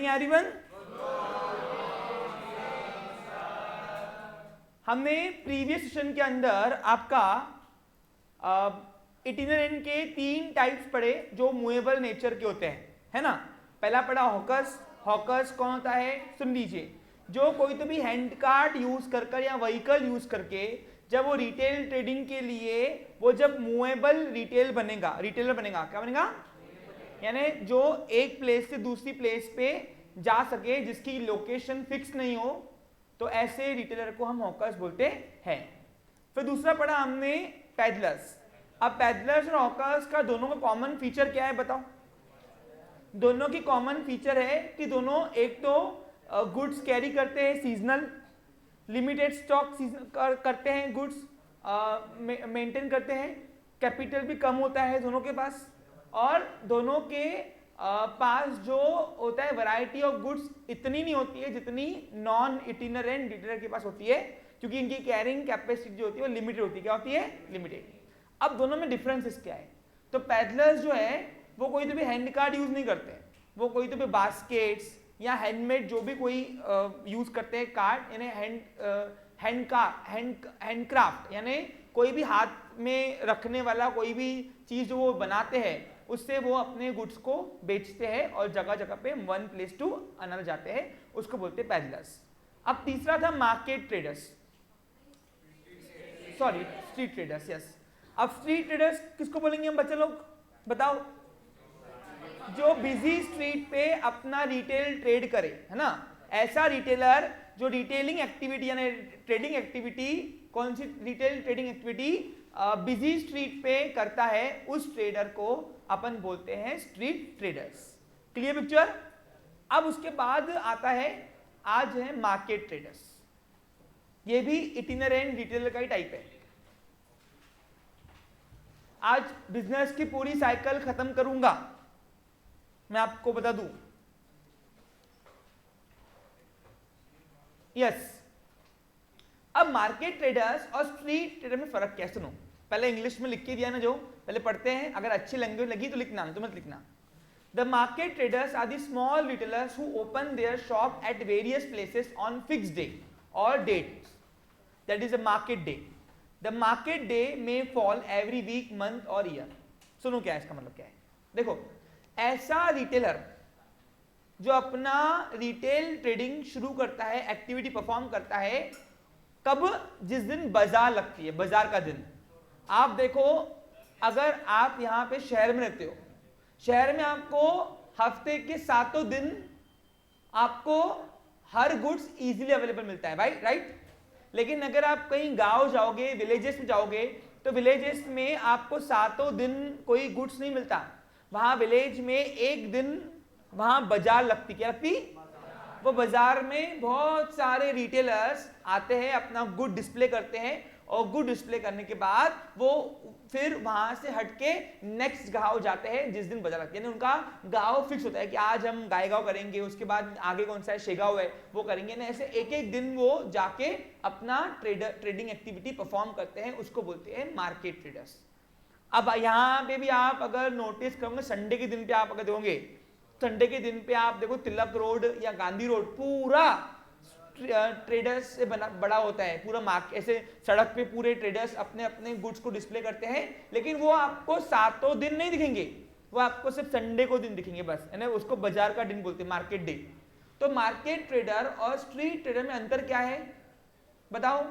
Morning everyone. हमने previous session के अंदर आपका इटिनरेंट के 3 टाइप्स पढ़े जो मूवेबल नेचर के होते हैं, है ना। पहला पढ़ा हॉकर्स। हॉकर्स कौन होता है, सुन लीजिए। जो कोई तो भी हैंड कार्ट यूज कर या व्हीकल यूज करके जब वो रिटेल ट्रेडिंग के लिए वो जब मूवेबल रिटेलर बनेगा, क्या बनेगा, यानी जो एक प्लेस से दूसरी प्लेस पे जा सके, जिसकी लोकेशन फिक्स नहीं हो, तो ऐसे रिटेलर को हम हॉकर्स बोलते हैं। फिर दूसरा पढ़ा हमने पैडलर्स। अब पैडलर्स और हॉकर्स का दोनों का कॉमन फीचर क्या है बताओ। दोनों की कॉमन फीचर है कि दोनों एक तो गुड्स कैरी करते हैं, सीजनल लिमिटेड स्टॉक करते हैं, गुड्स मेंटेन करते हैं, कैपिटल भी कम होता है दोनों के पास, और दोनों के पास जो होता है वैरायटी ऑफ गुड्स इतनी नहीं होती है जितनी नॉन इटिनरेंट रिटेलर के पास होती है, क्योंकि इनकी कैरिंग कैपेसिटी जो होती है वो लिमिटेड होती है। क्या होती है, लिमिटेड। अब दोनों में डिफरेंसेस क्या है, तो पैडलर्स जो है वो कोई तो भी हैंड कार्ड यूज नहीं करते, वो कोई तो भी बास्केट्स या हैंडमेड जो भी कोई यूज करते हैं कार्ड, यानी हैंडक्राफ्ट, यानी कोई भी हाथ में रखने वाला कोई भी चीज जो वो बनाते हैं उससे वो अपने गुड्स को बेचते हैं और जगह जगह पे वन प्लेस टू अनदर जाते हैं, उसको बोलते हैं पैडलर्स। अब तीसरा था market traders, sorry street traders, yes. अब स्ट्रीट ट्रेडर्स किसको बोलेंगे हम बच्चे लोग, बताओ। जो बिजी स्ट्रीट पे अपना रिटेल ट्रेड करे, है ना, ऐसा रिटेलर जो रिटेलिंग एक्टिविटी यानी ट्रेडिंग एक्टिविटी, कौन सी retail trading activity busy street पे करता है, उस ट्रेडर को अपन बोलते हैं स्ट्रीट ट्रेडर्स। Clear picture. अब उसके बाद आता है, आज है मार्केट ट्रेडर्स। ये भी इटिनरेंट रिटेलर का ही टाइप है। आज बिजनेस की पूरी साइकिल खत्म करूंगा, मैं आपको बता दूं। यस। अब मार्केट ट्रेडर्स और स्ट्रीट ट्रेडर में फर्क क्या है, सुनो। पहले इंग्लिश में लिख के दिया ना, जो पहले पढ़ते हैं, अगर अच्छी लैंग्वेज लगी तो लिखना, नहीं तो मत लिखना। The market traders are the small retailers who open their shop at various places on fixed day और date, that is a market day. The market day may fall every week, month और year. सुनो क्या है इसका मतलब, क्या है देखो। ऐसा रिटेलर जो अपना रिटेल ट्रेडिंग शुरू करता है, एक्टिविटी परफॉर्म करता है, कब, जिस दिन बाजार लगती है, बाजार का दिन। आप देखो, अगर आप यहां पे शहर में रहते हो, शहर में आपको हफ्ते के 7 दिन आपको हर गुड्स इजीली अवेलेबल मिलता है भाई, राइट। लेकिन अगर आप कहीं गांव जाओगे, विलेजेस में जाओगे, तो विलेजेस में आपको 7 दिन कोई गुड्स नहीं मिलता। वहां विलेज में एक दिन वहां बाजार लगती, क्या लगती, वो बाजार में बहुत सारे रिटेलर्स आते हैं, अपना गुड डिस्प्ले करते हैं, और गुड डिस्प्ले करने के बाद वो फिर वहां से हटके नेक्स्ट गांव जाते हैं जिस दिन बाजार लगती है। यानी उनका गांव फिक्स होता है कि आज हम गायगांव करेंगे, उसके बाद आगे कौन सा है, शेगांव है, वो करेंगे ना। ऐसे एक एक दिन वो जाके अपना ट्रेडिंग एक्टिविटी परफॉर्म करते हैं, उसको बोलते हैं मार्केट ट्रेडर्स। अब यहाँ पे भी आप अगर नोटिस करोगे, संडे के दिन पे आप अगर देखोगे, संडे के दिन पे आप देखो तिलक रोड या गांधी रोड पूरा ट्रेडर्स से बड़ा होता है, पूरा मार्केट, ऐसे सड़क पे पूरे ट्रेडर्स अपने अपने गुड्स को डिस्प्ले करते हैं। लेकिन वो आपको 7 दिन नहीं दिखेंगे, वो आपको सिर्फ संडे को दिन दिखेंगे बस, है ना। उसको बाजार का दिन बोलते हैं, मार्केट डे। तो मार्केट ट्रेडर और स्ट्रीट ट्रेडर में अंतर क्या है बताओ।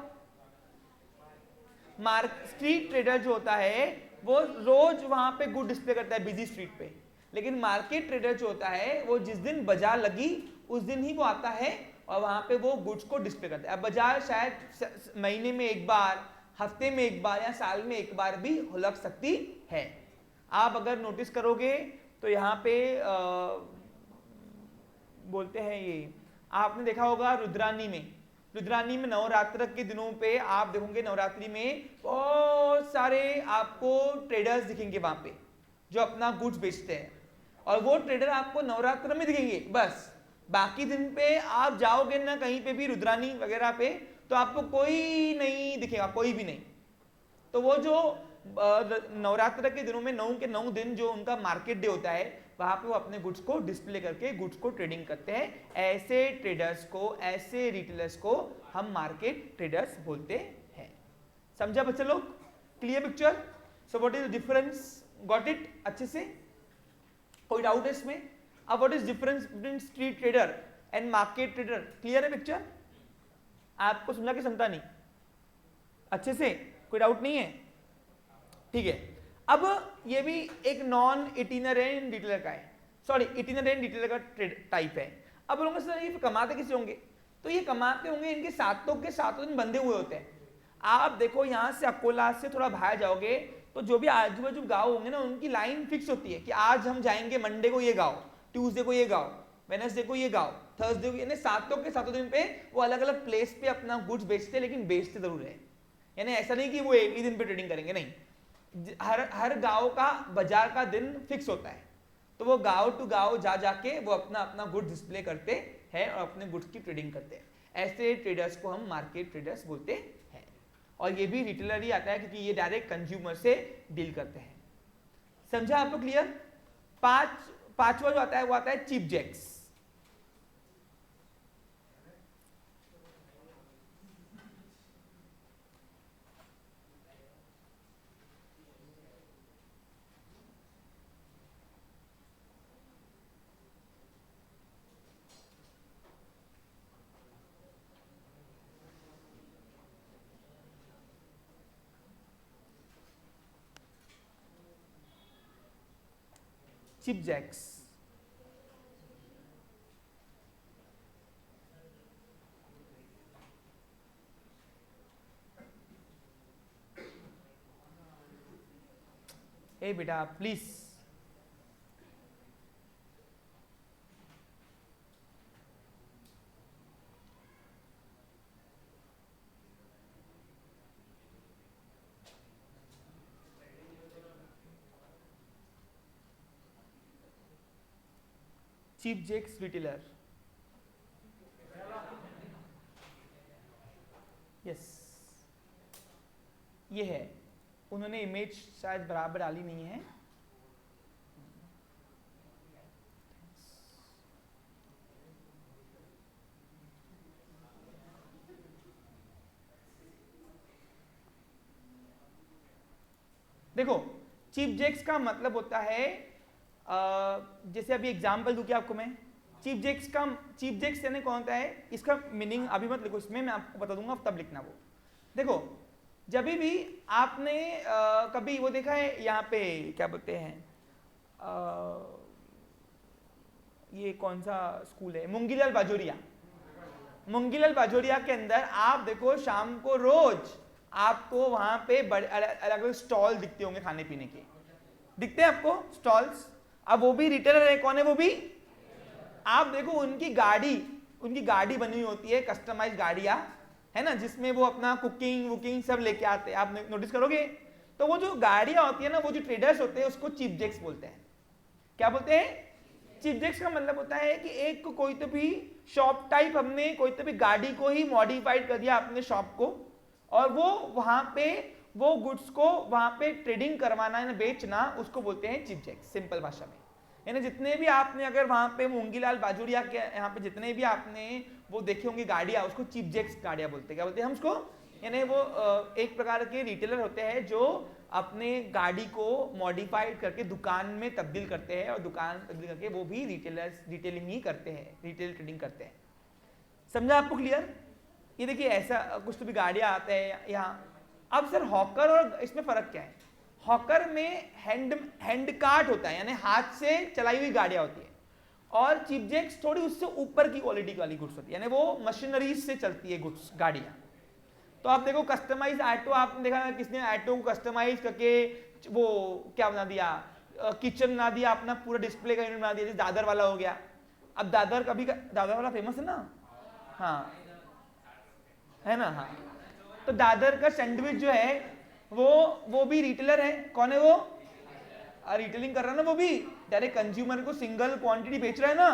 स्ट्रीट ट्रेडर जो होता है वो रोज वहां पे गुड डिस्प्ले करता है बिजी स्ट्रीट पे, लेकिन मार्केट ट्रेडर जो होता है वो जिस दिन बाजार लगी उस दिन ही वो आता है और वहां पे वो गुड्स को डिस्प्ले करता है। अब बाजार शायद महीने में एक बार, हफ्ते में एक बार या साल में एक बार भी लग सकती है। आप अगर नोटिस करोगे तो यहाँ पे बोलते हैं, ये आपने देखा होगा रुद्रानी में नवरात्र के दिनों पे आप देखोगे, नवरात्रि में बहुत सारे आपको ट्रेडर्स दिखेंगे वहां पे जो अपना गुड्स बेचते हैं, और वो ट्रेडर आपको नवरात्र में दिखेंगे बस। बाकी दिन पे आप जाओगे ना कहीं पे भी रुद्रानी वगैरह पे, तो आपको कोई नहीं दिखेगा, कोई भी नहीं। तो वो जो नवरात्र के दिनों में 9 के 9 दिन जो उनका मार्केट डे होता है, वहां पे वो अपने गुड्स को डिस्प्ले करके गुड्स को ट्रेडिंग करते हैं। ऐसे ट्रेडर्स को, ऐसे रिटेलर्स को हम मार्केट ट्रेडर्स बोलते हैं। समझा बच्चे लोग? Clear picture? So what is the difference? Got it अच्छे से? कोई डाउट है इसमें? अब what is difference between street trader and market trader? Clear है पिक्चर? आपको समझा कि समझा नहीं अच्छे से? कोई डाउट नहीं है? ठीक है। अब ये भी एक नॉन इटिनरेंट रिटेलर का है, सॉरी इटिनरेंट रिटेलर का टाइप है। अब लोगों से ये कमाते किसे होंगे? तो ये कमाते होंगे इनके सातों के सातों दिन बंधे हुए होते हैं। आप देखो यहाँ से अकोला से थोड़ा बाहर जाओगे तो जो भी आजू बाजू गाँव होंगे ना, उनकी लाइन फिक्स होती है कि आज हम जाएंगे मंडे को ये गाँव, ट्यूसडे को ये गाँव, वेडनेसडे को ये गाँव, थर्सडे को, यानी सातों के सातों दिन पे वो अलग अलग प्लेस पे अपना गुड्स बेचते हैं, लेकिन बेचते जरूर है। यानी ऐसा नहीं कि वो एक ही दिन पे ट्रेडिंग करेंगे, नहीं, हर गांव का बाजार का दिन फिक्स होता है। तो वो गांव टू गांव जा जाके वो अपना अपना गुड्स डिस्प्ले करते हैं और अपने गुड्स की ट्रेडिंग करते हैं। ऐसे ट्रेडर्स को हम मार्केट ट्रेडर्स बोलते हैं। और ये भी रिटेलर ही आता है क्योंकि ये डायरेक्ट कंज्यूमर से डील करते हैं। समझा आपको? क्लियर? पांचवा जो आता है वो आता है चीप जैक्स। चिप जैक्स ए बेटा please, cheap jacks retailer. Yes, ये है। उन्होंने इमेज शायद बराबर डाली नहीं है। देखो, चीप जैक्स का मतलब होता है, जैसे अभी एग्जांपल दूं क्या आपको मैं? चीप जैक्स यानी कौन होता है? इसका मीनिंग अभी मत लिखो इसमें, मैं आपको बता दूंगा तब लिखना वो। देखो, जब भी आपने कभी वो देखा है, यहाँ पे क्या बोलते हैं, ये कौन सा स्कूल है, मूंगीलाल बाजोरिया। मूंगीलाल बाजोरिया के अंदर आप देखो शाम को रोज आपको वहां पे बड़े अलग अलग स्टॉल दिखते होंगे, खाने पीने के दिखते हैं आपको स्टॉल्स। अब वो भी रिटेलर है, कौन है वो भी? आप देखो उनकी गाड़ी बनी हुई होती है, कस्टमाइज गाड़ियां, है ना, जिसमें वो अपना कुकिंग वुकिंग सब लेके आते हैं। आप नोटिस करोगे तो वो जो गाड़ियां होती है ना, वो जो ट्रेडर्स होते हैं उसको चीप जैक्स बोलते हैं। क्या बोलते हैं? चीप जैक्स का मतलब होता है कि एक कोई तो भी शॉप टाइप, हमने कोई तो भी गाड़ी को ही मॉडिफाइड कर दिया अपने शॉप को, और वो वहां पे वो गुड्स को वहां पे ट्रेडिंग करवाना है, बेचना, उसको बोलते हैं चीप जैक्स, सिंपल भाषा में। यानी जितने भी आपने अगर वहां पे मूंगीलाल बाजोरिया के यहाँ पे जितने भी आपने वो देखे होंगे गाड़ियां, उसको चीप जैक्स गाड़ियां बोलते हैं। क्या बोलते हैं हम उसको? यानी वो एक प्रकार के रिटेलर होते हैं जो अपने गाड़ी को मॉडिफाइड करके दुकान में तब्दील करते हैं, और दुकान तब्दील करके वो भी रिटेलिंग ही करते हैं, रिटेल ट्रेडिंग करते हैं। समझा आपको? क्लियर? ये देखिए ऐसा कुछ तो भी गाड़ियां आते हैं यहाँ। अब सर हॉकर और इसमें फर्क क्या है? हॉकर में हैंड कार्ट होता है, यानी हाथ से चलाई हुई गाड़ियां होती है, और चीप जैक्स थोड़ी उससे ऊपर की क्वालिटी वाली गुड्स होती है, यानी वो मशीनरीज से चलती है गुड्स, गाड़ियां। तो आप देखो कस्टमाइज ऑटो, आपने देखा किसने ऑटो को कस्टमाइज करके वो क्या बना दिया, किचन बना दिया, अपना पूरा डिस्प्ले का यूनिट बना दिया, जैसे दादर वाला हो गया। अब दादर वाला फेमस है ना, हाँ है ना, हाँ। तो दादर का सैंडविच जो है वो भी रिटेलर है। कौन है वो? रिटेलिंग कर रहा है ना, वो भी डायरेक्ट कंज्यूमर को सिंगल क्वांटिटी बेच रहा है ना,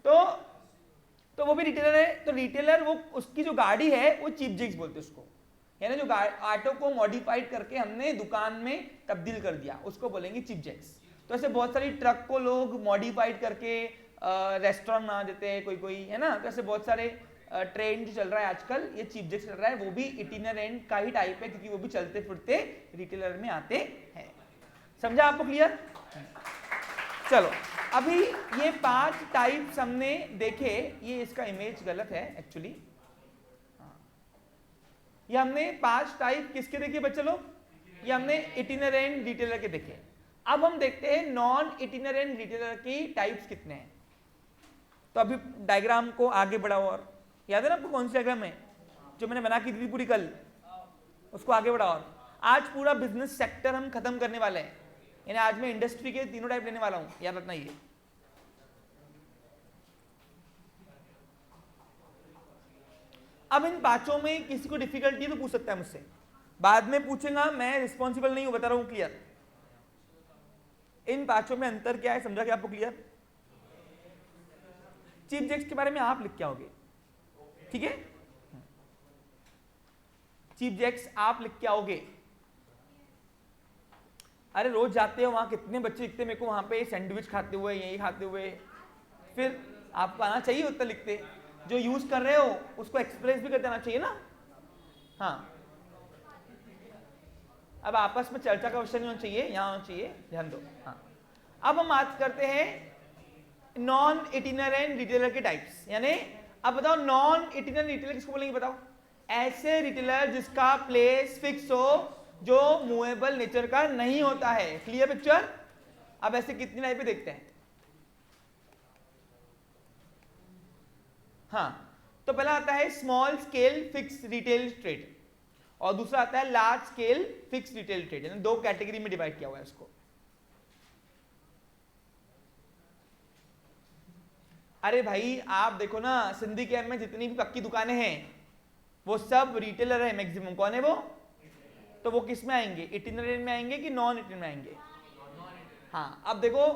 तो वो भी रिटेलर है। तो रिटेलर वो उसकी जो गाड़ी है वो चीप जैक्स बोलते हैं उसको, यानी जो ऑटो को मॉडिफाइड करके हमने दुकान में तब्दील कर दिया, उसको बोलेंगे चीप जैक्स। तो ऐसे बहुत सारी ट्रक को लोग मॉडिफाइड करके रेस्टोरेंट बना देते हैं, कोई कोई, है ना। तो ऐसे बहुत सारे ट्रेंड जो चल रहा है आजकल, ये चीप जेक्स चल रहा है, वो भी इटिनरेंट का ही टाइप है, क्योंकि वो भी चलते फिरते रिटेलर में आते हैं। समझा आपको क्लियर? चलो अभी ये 5 टाइप्स हमने देखे। ये इसका इमेज गलत है एक्चुअली। ये हमने 5 टाइप किसके देखे बच्चे लोग? ये हमने इटिनरेंट रिटेलर के देखे। अब हम देखते हैं नॉन इटिनरेंट रिटेलर की टाइप्स कितने हैं। तो अभी डायग्राम को आगे बढ़ाओ, और याद है ना आपको कौन सी डायग्राम है जो मैंने बना की थी पूरी कल, उसको आगे बढ़ाओ। और आज पूरा बिजनेस सेक्टर हम खत्म करने वाले हैं, यानी आज मैं इंडस्ट्री के तीनों टाइप लेने वाला हूं, याद रखना। ये अब इन पांचों में किसी को डिफिकल्टी तो पूछ सकता है मुझसे, बाद में पूछेगा, मैं रिस्पॉन्सिबल नहीं हूं, बता रहा हूं क्लियर। इन पांचों में अंतर क्या है समझा क्या आपको क्लियर? चीफ जेक्स के बारे में आप लिख के आओगे, ठीक है? चीफ जेक्स आप लिख के आओगे। अरे रोज जाते हो वहां, कितने बच्चे दिखते मेरे को वहां पे सैंडविच खाते हुए, यही खाते हुए, फिर आपको आना चाहिए उतना लिखते। जो यूज कर रहे हो उसको एक्सप्रेस भी कर देना चाहिए ना। हाँ, अब आपस में चर्चा का विषय नहीं होना चाहिए, यहां होना चाहिए, ध्यान दो। हाँ, अब हम बात करते हैं नॉन इटिनरेंट रिटेलर के टाइप्स। यानी अब बताओ नॉन इटिनरेंट रिटेलर किसको बोलेंगे बताओ? ऐसे रिटेलर जिसका प्लेस फिक्स हो, जो मूवेबल नेचर का नहीं होता है। Clear picture? अब ऐसे कितनी टाइप देखते हैं। हाँ, तो पहला आता है small scale fix retail trade, और दूसरा आता है large scale fix retail trade. यानी 2 कैटेगरी में डिवाइड किया हुआ है इसको। अरे भाई आप देखो ना, सिंधी कैंप में जितनी भी पक्की दुकानें हैं वो सब रिटेलर है मैक्सिमम। कौन है वो? तो वो किस में आएंगे? इटिनरेंट में आएंगे कि नॉन इटिनरेंट में आएंगे? हाँ, अब देखो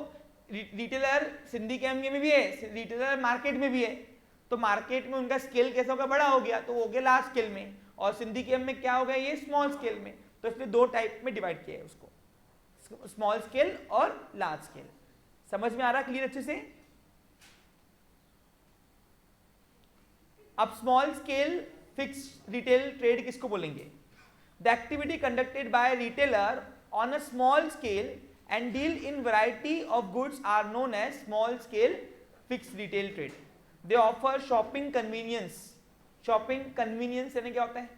रिटेलर सिंधी कैंप में भी है, रिटेलर मार्केट में भी है। तो मार्केट में उनका स्केल कैसा होगा? बड़ा हो गया, तो वो हो गया लार्ज स्केल में, और सिंधी कैंप में क्या हो गया? ये स्मॉल स्केल में। तो इसलिए 2 टाइप में डिवाइड किया है उसको, स्मॉल स्केल और लार्ज स्केल। समझ में आ रहा क्लियर अच्छे से? अब small scale fix retail trade किसको बोलेंगे? The activity conducted by retailer on a small scale and deal in variety of goods are known as small scale fix retail trade. They offer shopping convenience. Shopping convenience यानी क्या होता है?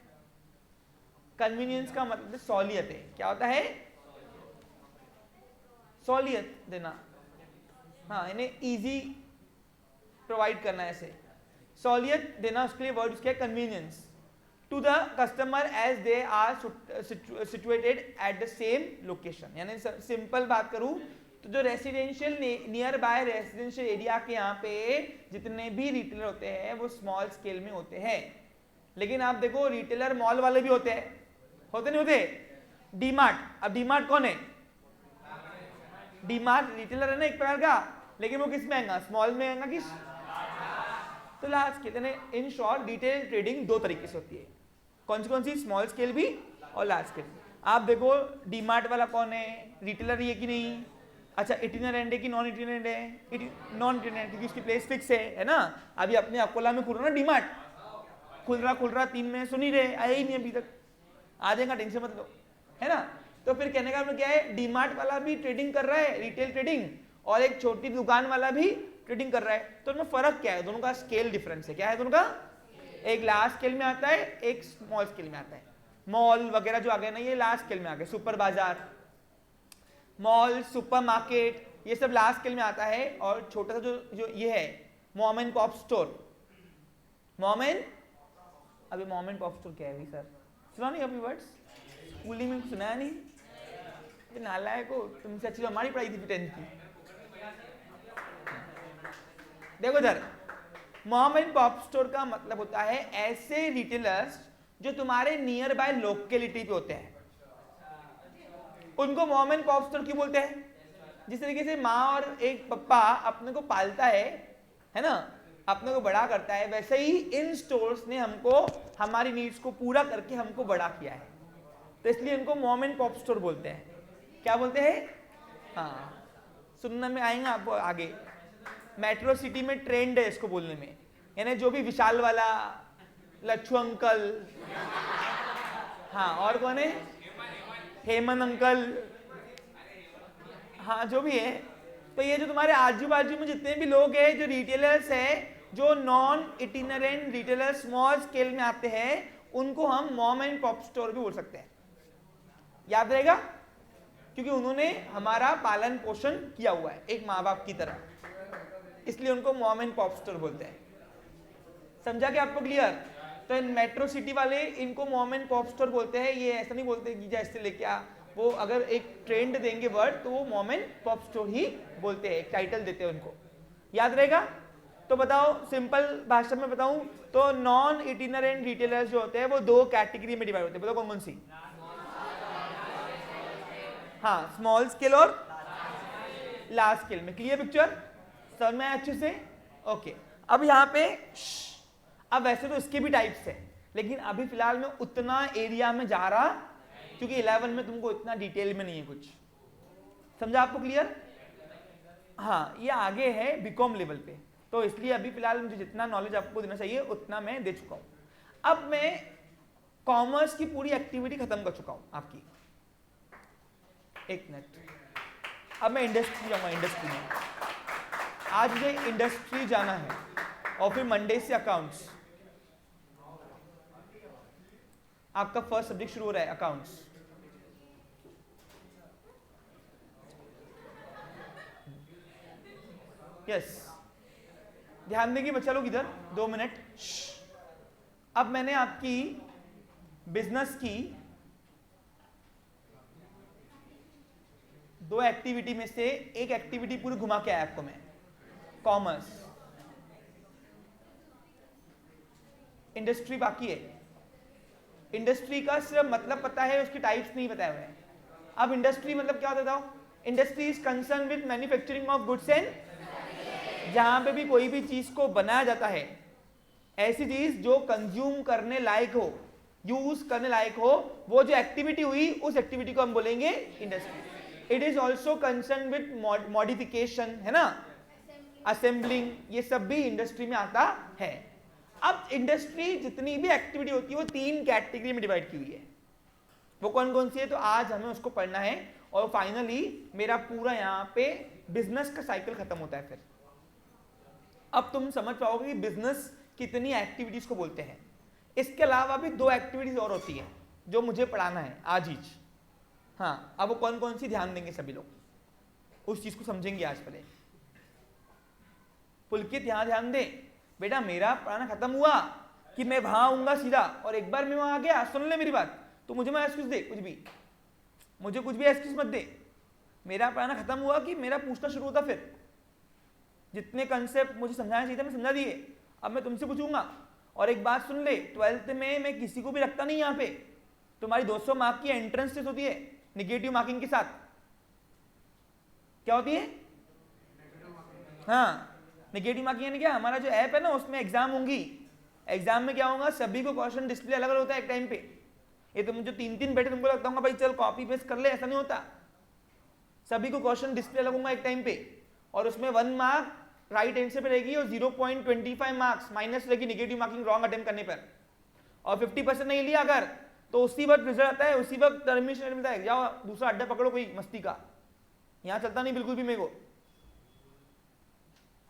Convenience का मतलब सहूलियत है। क्या होता है? सहूलियत देना। हाँ, यानी इजी प्रोवाइड करना, ऐसे सहूलियत देना, उसके लिए वर्ड उसके है convenience. To the customer as they are situated at the same location. यानी सिंपल बात करूं तो जो residential near by residential area के यहाँ पे जितने भी रिटेलर होते हैं वो स्मॉल स्केल में होते हैं। लेकिन आप देखो रिटेलर मॉल वाले भी होते हैं, होते नहीं होते? डीमार्ट, अब डीमार्ट कौन है? डीमार्ट रिटेलर है ना एक प्रकार का, लेकिन वो किस में आएगा? स्मॉल में आएगा किस? तो large scale. In short retail trading 2 तरीके से होती है। कौन सी? स्मॉल स्केल भी और लार्ज स्केल। आप देखो डीमार्ट वाला कौन है? रिटेलर ही है कि नहीं? अच्छा, इटिनरेंट है कि नॉन इटिनरेंट है? नॉन इटिनरेंट, क्योंकि उसकी प्लेस फिक्स है ना। अभी अपने अकोला में खुल रहा ना डीमार्ट, खुल रहा 3 महीने, सुन ही रहे, आया ही नहीं अभी तक, आ जाएगा, टेंशन मत लो, है ना। तो फिर कहने का मतलब क्या है? डीमार्ट वाला भी ट्रेडिंग कर रहा है, रिटेल ट्रेडिंग, और एक छोटी दुकान वाला भी ट्रेडिंग कर रहा है। तो उनमें फर्क क्या है? दोनों का स्केल डिफरेंस है। क्या है दोनों का? एक लार्ज स्केल में आता है, एक स्मॉल स्केल में आता है। मॉल वगैरह जो आ गए ना, ये लार्ज स्केल में आ गए। सुपर बाजार, मॉल, सुपर मार्केट, ये सब लार्ज स्केल में आता है। और छोटा सा जो ये है मॉम एंड पॉप स्टोर, अभी मॉम एंड पॉप स्टोर क्या है सर? सुना नहीं अभी वर्ड्स? स्कूलिंग में सुनाया नहीं? नालायक हो, तुमसे अच्छी तो हमारी पढ़ाई थी 10th की। देखो इधर, मॉम एंड पॉप स्टोर का मतलब होता है ऐसे रिटेलर्स जो तुम्हारे नियर बाय लोकेलिटी पे होते हैं, उनको मॉम एंड पॉप स्टोर क्यों बोलते हैं? जिस तरीके से माँ और एक पप्पा अपने को पालता है ना, अपने को बड़ा करता है, वैसे ही इन स्टोर्स ने हमको हमारी नीड्स को पूरा करके हमको बड़ा किया है। तो इसलिए इनको मॉम एंड पॉप स्टोर बोलते हैं। क्या बोलते हैं? हाँ, सुनने में आएगा आपको आगे। मेट्रो सिटी में ट्रेंड है इसको बोलने में, यानी जो भी विशाल वाला, लच्छू अंकल, हाँ और कौन है, हेमंत अंकल, हाँ जो भी है। तो ये जो तुम्हारे आजू बाजू में जितने भी लोग हैं जो रिटेलर्स हैं, जो non itinerant retailer small scale में आते हैं, उनको हम मॉम एंड पॉप स्टोर भी बोल सकते हैं। याद रहेगा, क्योंकि उन्होंने हमारा पालन पोषण किया हुआ है एक माँ बाप की तरह, इसलिए उनको मॉम एंड पॉप स्टोर बोलते हैं। समझा क्या आपको क्लियर? तो इन मेट्रो सिटी वाले इनको मॉम एंड पॉप स्टोर बोलते हैं। ये ऐसा नहीं बोलते कि जैसे लेके आ, वो अगर एक ट्रेंड देंगे वर्ड तो वो मॉम एंड पॉप स्टोर ही बोलते हैं, एक टाइटल देते हैं उनको। याद रहेगा? तो बताओ, सिंपल भाषा में बताऊं तो नॉन इटिनरेंट रिटेलर्स जो होते हैं वो दो कैटेगरी में डिवाइड होते हैं। बताओ कौन कौन सी? हाँ, स्मॉल स्केल और लार्ज स्केल में। Clear picture? समझ में अच्छे से? ओके। अब यहाँ पे अब वैसे तो इसके भी टाइप्स है, लेकिन अभी फिलहाल मैं उतना एरिया में जा रहा, क्योंकि 11 में तुमको इतना डिटेल में नहीं है कुछ। समझा आपको क्लियर? हाँ, ये आगे है बीकॉम लेवल पे, तो इसलिए अभी फिलहाल मुझे जितना नॉलेज आपको देना चाहिए उतना मैं दे चुका हूं। अब मैं कॉमर्स की पूरी एक्टिविटी खत्म कर चुका हूं आपकी। एक मिनट, अब मैं इंडस्ट्री जाऊंगा। इंडस्ट्री में आज मुझे इंडस्ट्री जाना है, और फिर मंडे से अकाउंट्स। आपका फर्स्ट सब्जेक्ट शुरू हो रहा है, अकाउंट्स। यस, ध्यान देंगे बच्चा लोग इधर 2 मिनट। अब मैंने आपकी बिजनेस की 2 एक्टिविटी में से एक एक्टिविटी पूरी घुमा के आया आपको मैं, कॉमर्स। इंडस्ट्री बाकी है। इंडस्ट्री का सिर्फ मतलब पता है, उसकी टाइप्स नहीं बताए हुए हैं। अब इंडस्ट्री मतलब क्या होता है? Industry is concern with manufacturing of goods and, जहां पे भी कोई भी चीज को बनाया जाता है, ऐसी चीज जो कंज्यूम करने लायक हो, यूज करने लायक हो, वो जो एक्टिविटी हुई उस एक्टिविटी को हम बोलेंगे industry. It is also concern with modification, है ना, असेंबलिंग, ये सब भी इंडस्ट्री में आता है। अब इंडस्ट्री जितनी भी एक्टिविटी होती है वो 3 कैटेगरी में डिवाइड की हुई है। वो कौन कौन सी है? तो आज हमें उसको पढ़ना है, और फाइनली मेरा पूरा यहाँ पे बिजनेस का साइकिल खत्म होता है। फिर अब तुम समझ पाओगे कि बिजनेस कितनी एक्टिविटीज को बोलते हैं। इसके अलावा भी 2 एक्टिविटीज और होती है जो मुझे पढ़ाना है आज ही। हाँ, अब वो कौन कौन सी ध्यान देंगे सभी लोग, उस चीज को समझेंगे आज। पहले पुलकित यहाँ ध्यान दे बेटा, मेरा पढ़ाना खत्म हुआ कि मैं वहां आऊंगा सीधा, और एक बार मैं वहां आ गया, सुन ले मेरी बात, तो मुझे मैं एक्सक्यूज दे, कुछ भी मुझे कुछ भी एक्सक्यूज मत दे। मेरा पढ़ाना खत्म हुआ कि मेरा पूछना शुरू होता। फिर जितने कंसेप्ट मुझे समझाना चाहिए था मैं समझा दिए, अब मैं तुमसे पूछूंगा। और एक बात सुन ले, 12th में मैं किसी को भी रखता नहीं। यहाँ पे तुम्हारी 200 मार्क की एंट्रेंस टेस्ट होती है निगेटिव मार्किंग के साथ। क्या होती है? हाँ, नेगेटिव मार्किंग यानी क्या, हमारा जो ऐप है ना उसमें एग्जाम होंगी। एग्जाम में क्या होगा, सभी को क्वेश्चन डिस्प्ले अलग अलग होता है एक टाइम पे। ये तुम जो 3-3 बैठे तुमको लगता होगा भाई चल कॉपी पेस्ट कर ले, ऐसा नहीं होता। सभी को क्वेश्चन डिस्प्ले अलग होगा एक टाइम पे, और उसमें 1 मार्क राइट आंसर पे रहेगी और 0.25 मार्क्स माइनस रहेगी नेगेटिव मार्किंग रॉन्ग अटेम्प्ट करने पर। और 50% नहीं लिया अगर, तो उसी वक्त रिजल्ट आता है, उसी वक्त टर्मिनेशन मिलता है, जाओ दूसरा अड्डा पकड़ो कोई मस्ती का। यहाँ चलता नहीं बिल्कुल भी मेरे को।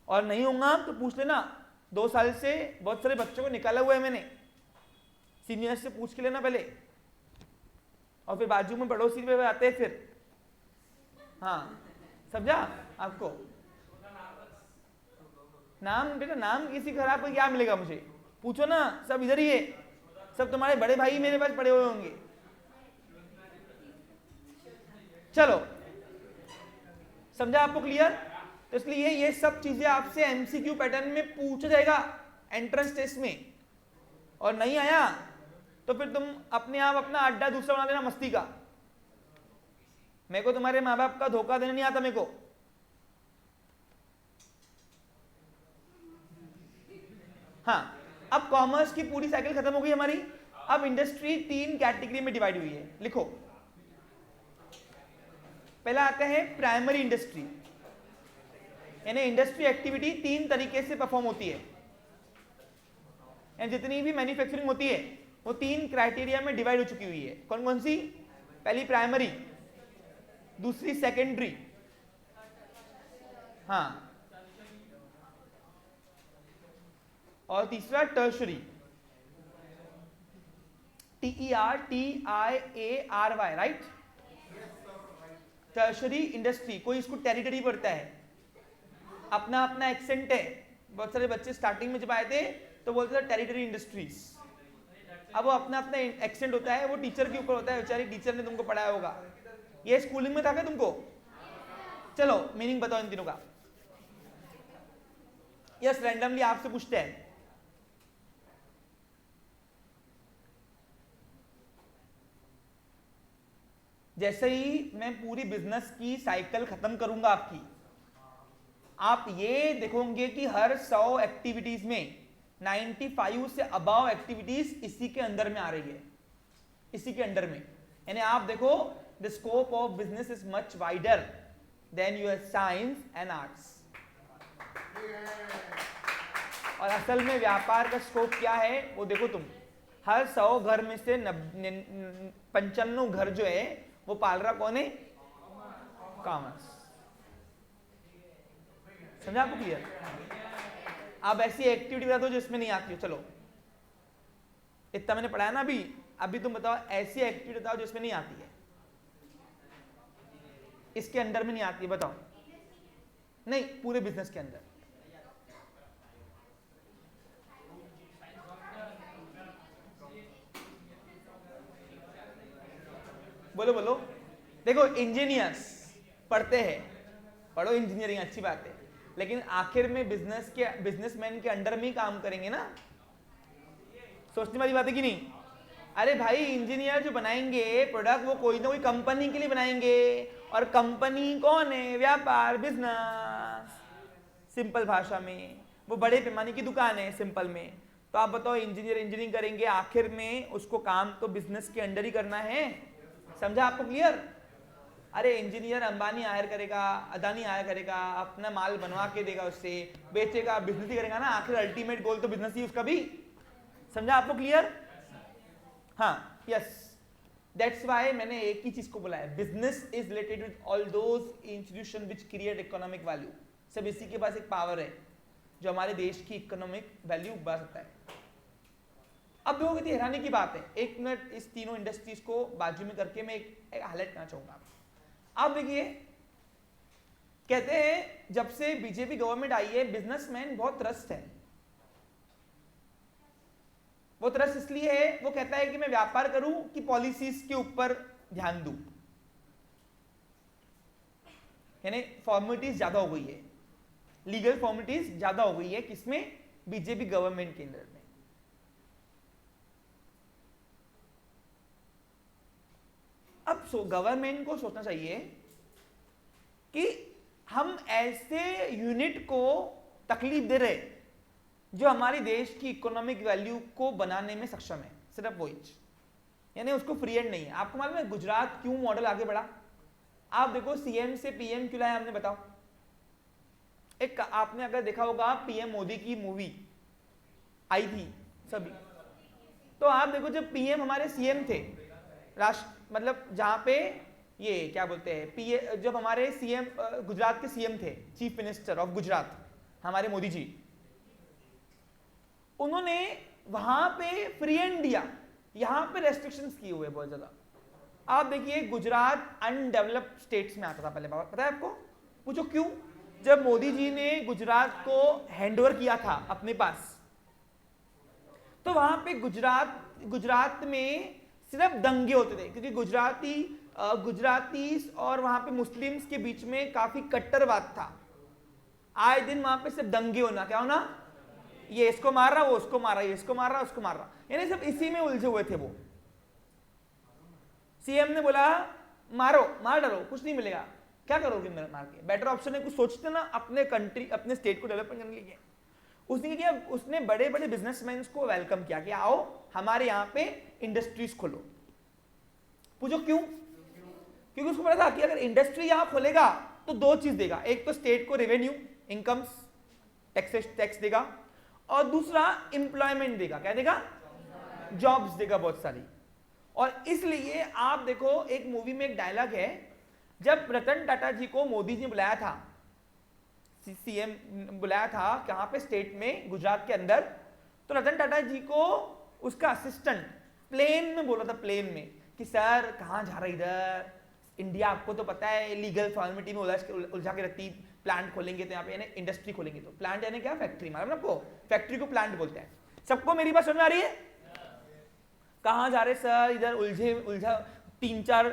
और नहीं होगा तो पूछ लेना, 2 साल से बहुत सारे बच्चों को निकाला हुआ है मैंने, सीनियर से पूछ के लेना पहले, और फिर बाजू में पड़ोसी पे आते हैं फिर। हाँ, समझा आपको? नाम बेटा, नाम किसी खराब को क्या मिलेगा मुझे? पूछो ना, सब इधर ही है, सब तुम्हारे बड़े भाई मेरे पास पड़े हुए होंगे। चलो, समझा आपको क्लियर? तो इसलिए ये सब चीजें आपसे एमसीक्यू पैटर्न में पूछा जाएगा एंट्रेंस टेस्ट में, और नहीं आया तो फिर तुम अपने आप अपना अड्डा दूसरा बना लेना मस्ती का। मेरे को तुम्हारे माँ बाप का धोखा देना नहीं आता मेरे को। हाँ, अब कॉमर्स की पूरी साइकिल खत्म हो गई हमारी। अब इंडस्ट्री 3 कैटेगरी में डिवाइड हुई है, लिखो। पहला आता है प्राइमरी इंडस्ट्री। यानी इंडस्ट्री एक्टिविटी 3 तरीके से परफॉर्म होती है, जितनी भी मैन्युफैक्चरिंग होती है वो 3 क्राइटेरिया में डिवाइड हो चुकी हुई है। कौन कौन सी? पहली प्राइमरी, दूसरी सेकेंडरी, हाँ, और तीसरा tertiary, TERTIARY, right. Tertiary industry, कोई इसको टेरिटरी पढ़ता है, अपना अपना एक्सेंट है। बहुत सारे बच्चे स्टार्टिंग में जब आए थे तो बोलते थे टेरिटरी इंडस्ट्रीज, अब वो अपना अपना एक्सेंट होता है, वो टीचर के ऊपर होता है, बेचारी टीचर ने तुमको पढ़ाया होगा। ये स्कूलिंग में था क्या तुमको? चलो मीनिंग बताओ इन तीनों का। यस, रैंडमली आपसे पूछते हैं। जैसे ही मैं पूरी बिजनेस की साइकिल खत्म करूंगा आपकी, आप ये देखोगे कि हर 100 एक्टिविटीज में 95 से अबाव एक्टिविटीज इसी के अंदर में आ रही है, इसी के अंडर में। यानी आप देखो, the scope of business is much wider than your science and arts. और असल में व्यापार का स्कोप क्या है वो देखो तुम, हर 100 घर में से 95 घर जो है वो पाल रहा कौन है? कॉमर्स। समझा आपको क्लियर? आप ऐसी एक्टिविटी बता दो जो इसमें नहीं आती हो। चलो इतना मैंने पढ़ाया ना अभी तुम बताओ ऐसी एक्टिविटी बताओ जो इसमें नहीं आती है, इसके अंदर में नहीं आती है, बताओ। नहीं, पूरे बिजनेस के अंदर। बोलो बोलो। देखो इंजीनियर्स पढ़ते हैं, पढ़ो इंजीनियरिंग, अच्छी बात है, लेकिन आखिर में बिजनेसमैन के अंडर में ही काम करेंगे ना। सोचने वाली बात है कि नहीं? अरे भाई, इंजीनियर जो बनाएंगे प्रोडक्ट वो कोई ना कोई कंपनी के लिए बनाएंगे, और कंपनी कौन है? व्यापार, बिजनेस। सिंपल भाषा में वो बड़े पैमाने की दुकान है, सिंपल में। तो आप बताओ, इंजीनियर इंजीनियरिंग करेंगे, आखिर में उसको काम तो बिजनेस के अंडर ही करना है। समझा आपको क्लियर? अरे इंजीनियर अंबानी हायर करेगा, अदानी हायर करेगा, अपना माल बनवा के देगा, उससे बेचेगा, बिजनेस ही करेगा ना। आखिर अल्टीमेट गोल तो बिजनेस ही उसका भी। समझा आपको क्लियर? हाँ, यस, दैट्स व्हाई मैंने एक ही चीज को बोला है, business is related with all those institution which create economic value. सब इसी के पास एक पावर है जो हमारे देश की इकोनॉमिक वैल्यू बढ़ा सकता है। अब देखो कितनी हैरानी की बात है, एक मिनट इस तीनों इंडस्ट्रीज को बाजू में करके मैं एक हाईलाइट करना चाहूंगा। अब देखिए, कहते हैं जब से बीजेपी गवर्नमेंट आई है बिजनेसमैन बहुत त्रस्त है। वो त्रस्त इसलिए है, वो कहता है कि मैं व्यापार करूं कि पॉलिसीज के ऊपर ध्यान दूं। यानी फॉर्मेलिटीज ज्यादा हो गई है, लीगल फॉर्मेलिटीज ज्यादा हो गई है, किसमें? बीजेपी गवर्नमेंट के अंदर में। अब गवर्नमेंट को सोचना चाहिए कि हम ऐसे यूनिट को तकलीफ दे रहे जो हमारे देश की इकोनॉमिक वैल्यू को बनाने में सक्षम है, सिर्फ वो ही, यानी उसको फ्री एंड नहीं है। आपको मालूम है गुजरात क्यों मॉडल आगे बढ़ा? आप देखो, सीएम से पीएम क्यों लाया हमने, बताओ। एक आपने अगर देखा होगा पीएम मोदी की मूवी आई थी सभी, तो आप देखो जब पीएम हमारे सीएम थे, राष्ट्र मतलब जहां पे ये क्या बोलते हैं, जब हमारे सीएम गुजरात के सीएम थे, चीफ मिनिस्टर ऑफ गुजरात हमारे मोदी जी, उन्होंने वहां पे फ्री एंड दिया, यहां पे रेस्ट्रिक्शंस किए हुए बहुत ज्यादा। आप देखिए, गुजरात अनडेवलप्ड स्टेट्स में आता था पहले, पता है आपको? पूछो क्यों? जब मोदी जी ने गुजरात को हैंडओवर किया था अपने पास, तो वहां पे गुजरात में सिर्फ दंगे होते थे, क्योंकि गुजराती और वहां पे मुस्लिम्स के बीच में काफी कट्टरवाद था। आए दिन वहां पे सिर्फ दंगे होना, क्या होना? ये इसको मार रहा, वो उसको मार रहा, ये इसको मार रहा, उसको मार रहा, यानी सब इसी में उलझे हुए थे वो। सीएम ने बोला मारो, मार डालो, कुछ नहीं मिलेगा, क्या करोगे मार के? बेटर ऑप्शन है कुछ सोचते ना अपने कंट्री, अपने स्टेट को डेवलप करने के लिए। उसने क्या किया? उसने बड़े बड़े बिजनेसमैन को वेलकम किया कि आओ हमारे यहाँ पे इंडस्ट्रीज खोलो। पूछो क्यों? क्योंकि उसको पता था कि अगर इंडस्ट्री यहां खोलेगा तो दो चीज देगा, एक तो स्टेट को रेवेन्यू, इनकम्स, टैक्स देगा, और दूसरा एम्प्लॉयमेंट देगा। क्या देगा? जॉब्स देगा बहुत सारी। और इसलिए आप देखो एक मूवी में एक डायलॉग है, जब रतन टाटा जी को मोदी जी ने बुलाया था, सीएम बुलाया था कहां पे, स्टेट में, गुजरात के अंदर, तो रतन टाटा जी को उसका असिस्टेंट प्लेन में बोला था, प्लेन में, कि सर कहां जा रहा है इधर, इंडिया आपको तो पता है लीगल फॉर्मेलिटी में उलझा के रखती, प्लांट खोलेंगे तो यहाँ पे यानी इंडस्ट्री खोलेंगे, तो प्लांट यानी क्या? फैक्ट्री। मालूम ना आपको, फैक्ट्री को प्लांट बोलते हैं। सबको मेरी बात समझ में आ रही है? कहां जा रहे सर, इधर उलझा 3-4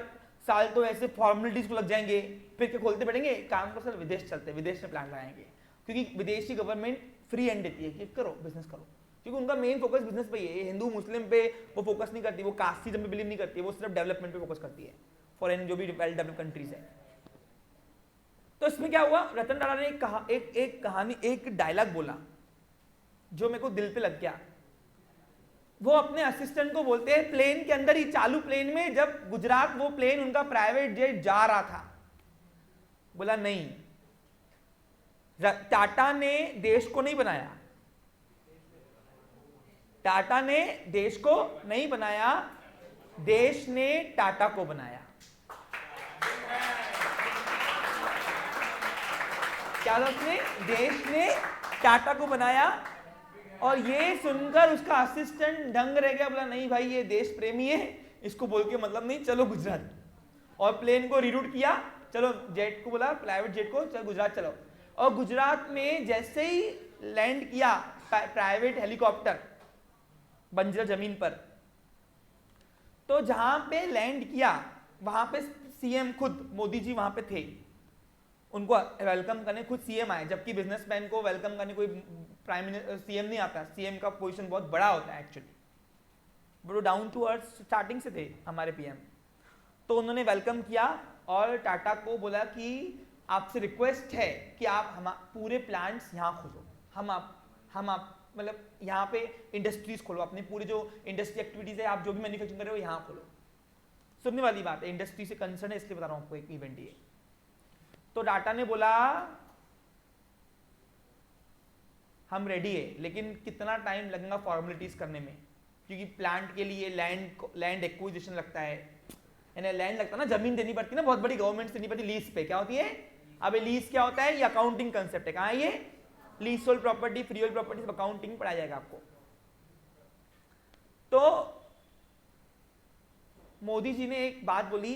साल तो ऐसे फॉर्मेलिटीज को लग जाएंगे, फिर क्या खोलते बैठेंगे? काम करो सर, विदेश चलते, विदेश में प्लांट लगाएंगे, क्योंकि विदेशी गवर्नमेंट फ्री हैंड देती है कि करो बिजनेस करो, क्योंकि उनका मेन फोकस बिजनेस पे ही है। हिंदू मुस्लिम पे वो फोकस नहीं करती, वो कास्टिज्म पे बिलीव नहीं करती है, वो सिर्फ डेवलपमेंट पे फोकस करती है, फॉरेन जो भी वेल डेवलप्ड कंट्रीज है। तो इसमें क्या हुआ, रतन टाटा ने एक कहानी, एक डायलॉग बोला जो मेरे को दिल पे लग गया। वो अपने असिस्टेंट को बोलते हैं, प्लेन के अंदर ही, चालू प्लेन में, जब गुजरात वो प्लेन उनका प्राइवेट जेट जा रहा था, बोला नहीं, टाटा ने देश को नहीं बनाया, टाटा ने देश को नहीं बनाया, देश ने टाटा को बनाया। क्या उसने? देश ने टाटा को बनाया। और ये सुनकर उसका असिस्टेंट दंग रह गया, बोला नहीं भाई ये देश प्रेमी है, इसको बोल के मतलब नहीं, चलो गुजरात। और प्लेन को रिरूट किया, चलो जेट को बोला, प्राइवेट जेट को, चलो गुजरात चलो। और गुजरात में जैसे ही लैंड किया प्राइवेट हेलीकॉप्टर बंजर जमीन पर, तो जहां पे लैंड किया वहां पे सीएम खुद मोदी जी वहां पे थे, उनको वेलकम करने खुद सीएम आए, जबकि बिजनेसमैन को वेलकम करने कोई प्राइम मिनिस्टर सीएम नहीं आता, सीएम का पोजीशन बहुत बड़ा होता है एक्चुअली, बट वो डाउन टू अर्थ स्टार्टिंग से थे हमारे पीएम। तो उन्होंने वेलकम किया और टाटा को बोला कि आपसे रिक्वेस्ट है कि आप हम पूरे प्लांट्स यहाँ खोलो, हम आप मतलब यहाँ पे इंडस्ट्रीज खोलो, अपनी पूरी जो इंडस्ट्री एक्टिविटीज है, आप जो भी मैन्युफैक्चरिंग कर रहे हो यहाँ खोलो। सुनने वाली बात है, इंडस्ट्री से कंसर्न है इसलिए बता रहा हूँ आपको, एक इवेंट ये। तो टाटा ने बोला हम रेडी है, लेकिन कितना टाइम लगेगा फॉर्मेलिटीज करने में, क्योंकि प्लांट के लिए लैंड एक्विजिशन लगता है, यानी लैंड लगता है ना, जमीन देनी पड़ती है ना, बहुत बड़ी गवर्नमेंट से देनी पड़ती, लीज पे। क्या होती है? अब लीज क्या होता है? ये अकाउंटिंग कंसेप्ट है। कहाँ है ये? Lease hold property, free hold property, सब अकाउंटिंग पढ़ाया जाएगा आपको। तो मोदी जी ने एक बात बोली,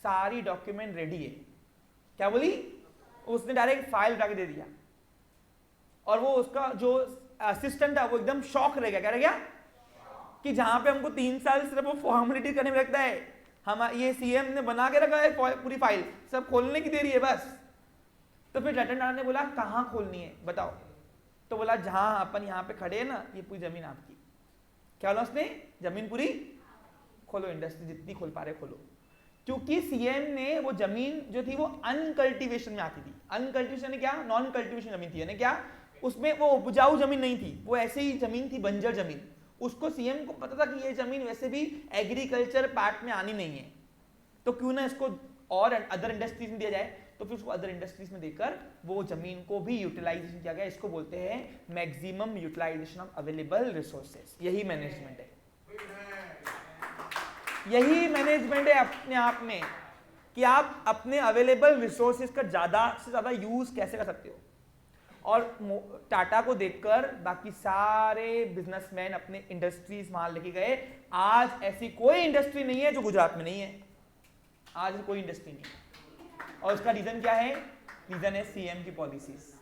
सारी डॉक्यूमेंट रेडी है। क्या बोली? उसने डायरेक्ट फाइल उठा के दे दिया, और वो उसका जो असिस्टेंट था वो एकदम शॉक रह गया। क्या रह गया? कि जहां पे हमको 3 साल सिर्फ वो फॉर्मेलिटी करने में लगता है, हम ये सीएम ने बना के रखा है पूरी फाइल, सब खोलने की देरी है बस। तो फिर रतन टाटा ने बोला कहाँ खोलनी है बताओ? तो बोला जहां अपन यहाँ पे खड़े हैं ना, ये पूरी जमीन आपकी। क्या बोला उसने? जमीन पूरी खोलो, इंडस्ट्री जितनी खोल पा रहे खोलो। क्योंकि सीएम ने वो जमीन जो थी वो अनकल्टिवेशन में आती थी। अनकल्टिवेशन क्या? नॉन कल्टिवेशन जमीन थी, यानी क्या? उसमें वो उपजाऊ जमीन नहीं थी, वो ऐसे ही जमीन थी, बंजर जमीन। उसको सीएम को पता था कि ये जमीन वैसे भी एग्रीकल्चर पार्ट में आनी नहीं है, तो क्यों ना इसको और अदर इंडस्ट्रीज में दिया जाए। तो फिर उसको अदर इंडस्ट्रीज में देकर वो जमीन को भी यूटिलाइजेशन किया गया। इसको बोलते हैं maximum utilisation of available resources. यही मैनेजमेंट है, यही मैनेजमेंट है अपने आप में, कि आप अपने अवेलेबल रिसोर्सेज का ज्यादा से ज्यादा यूज कैसे कर सकते हो। और टाटा को देखकर बाकी सारे बिजनेसमैन अपने इंडस्ट्रीज वहां लेके गए। आज ऐसी कोई इंडस्ट्री नहीं है जो गुजरात में नहीं है, आज कोई इंडस्ट्री नहीं है। और उसका रीजन क्या है? रीजन है सीएम की पॉलिसीज।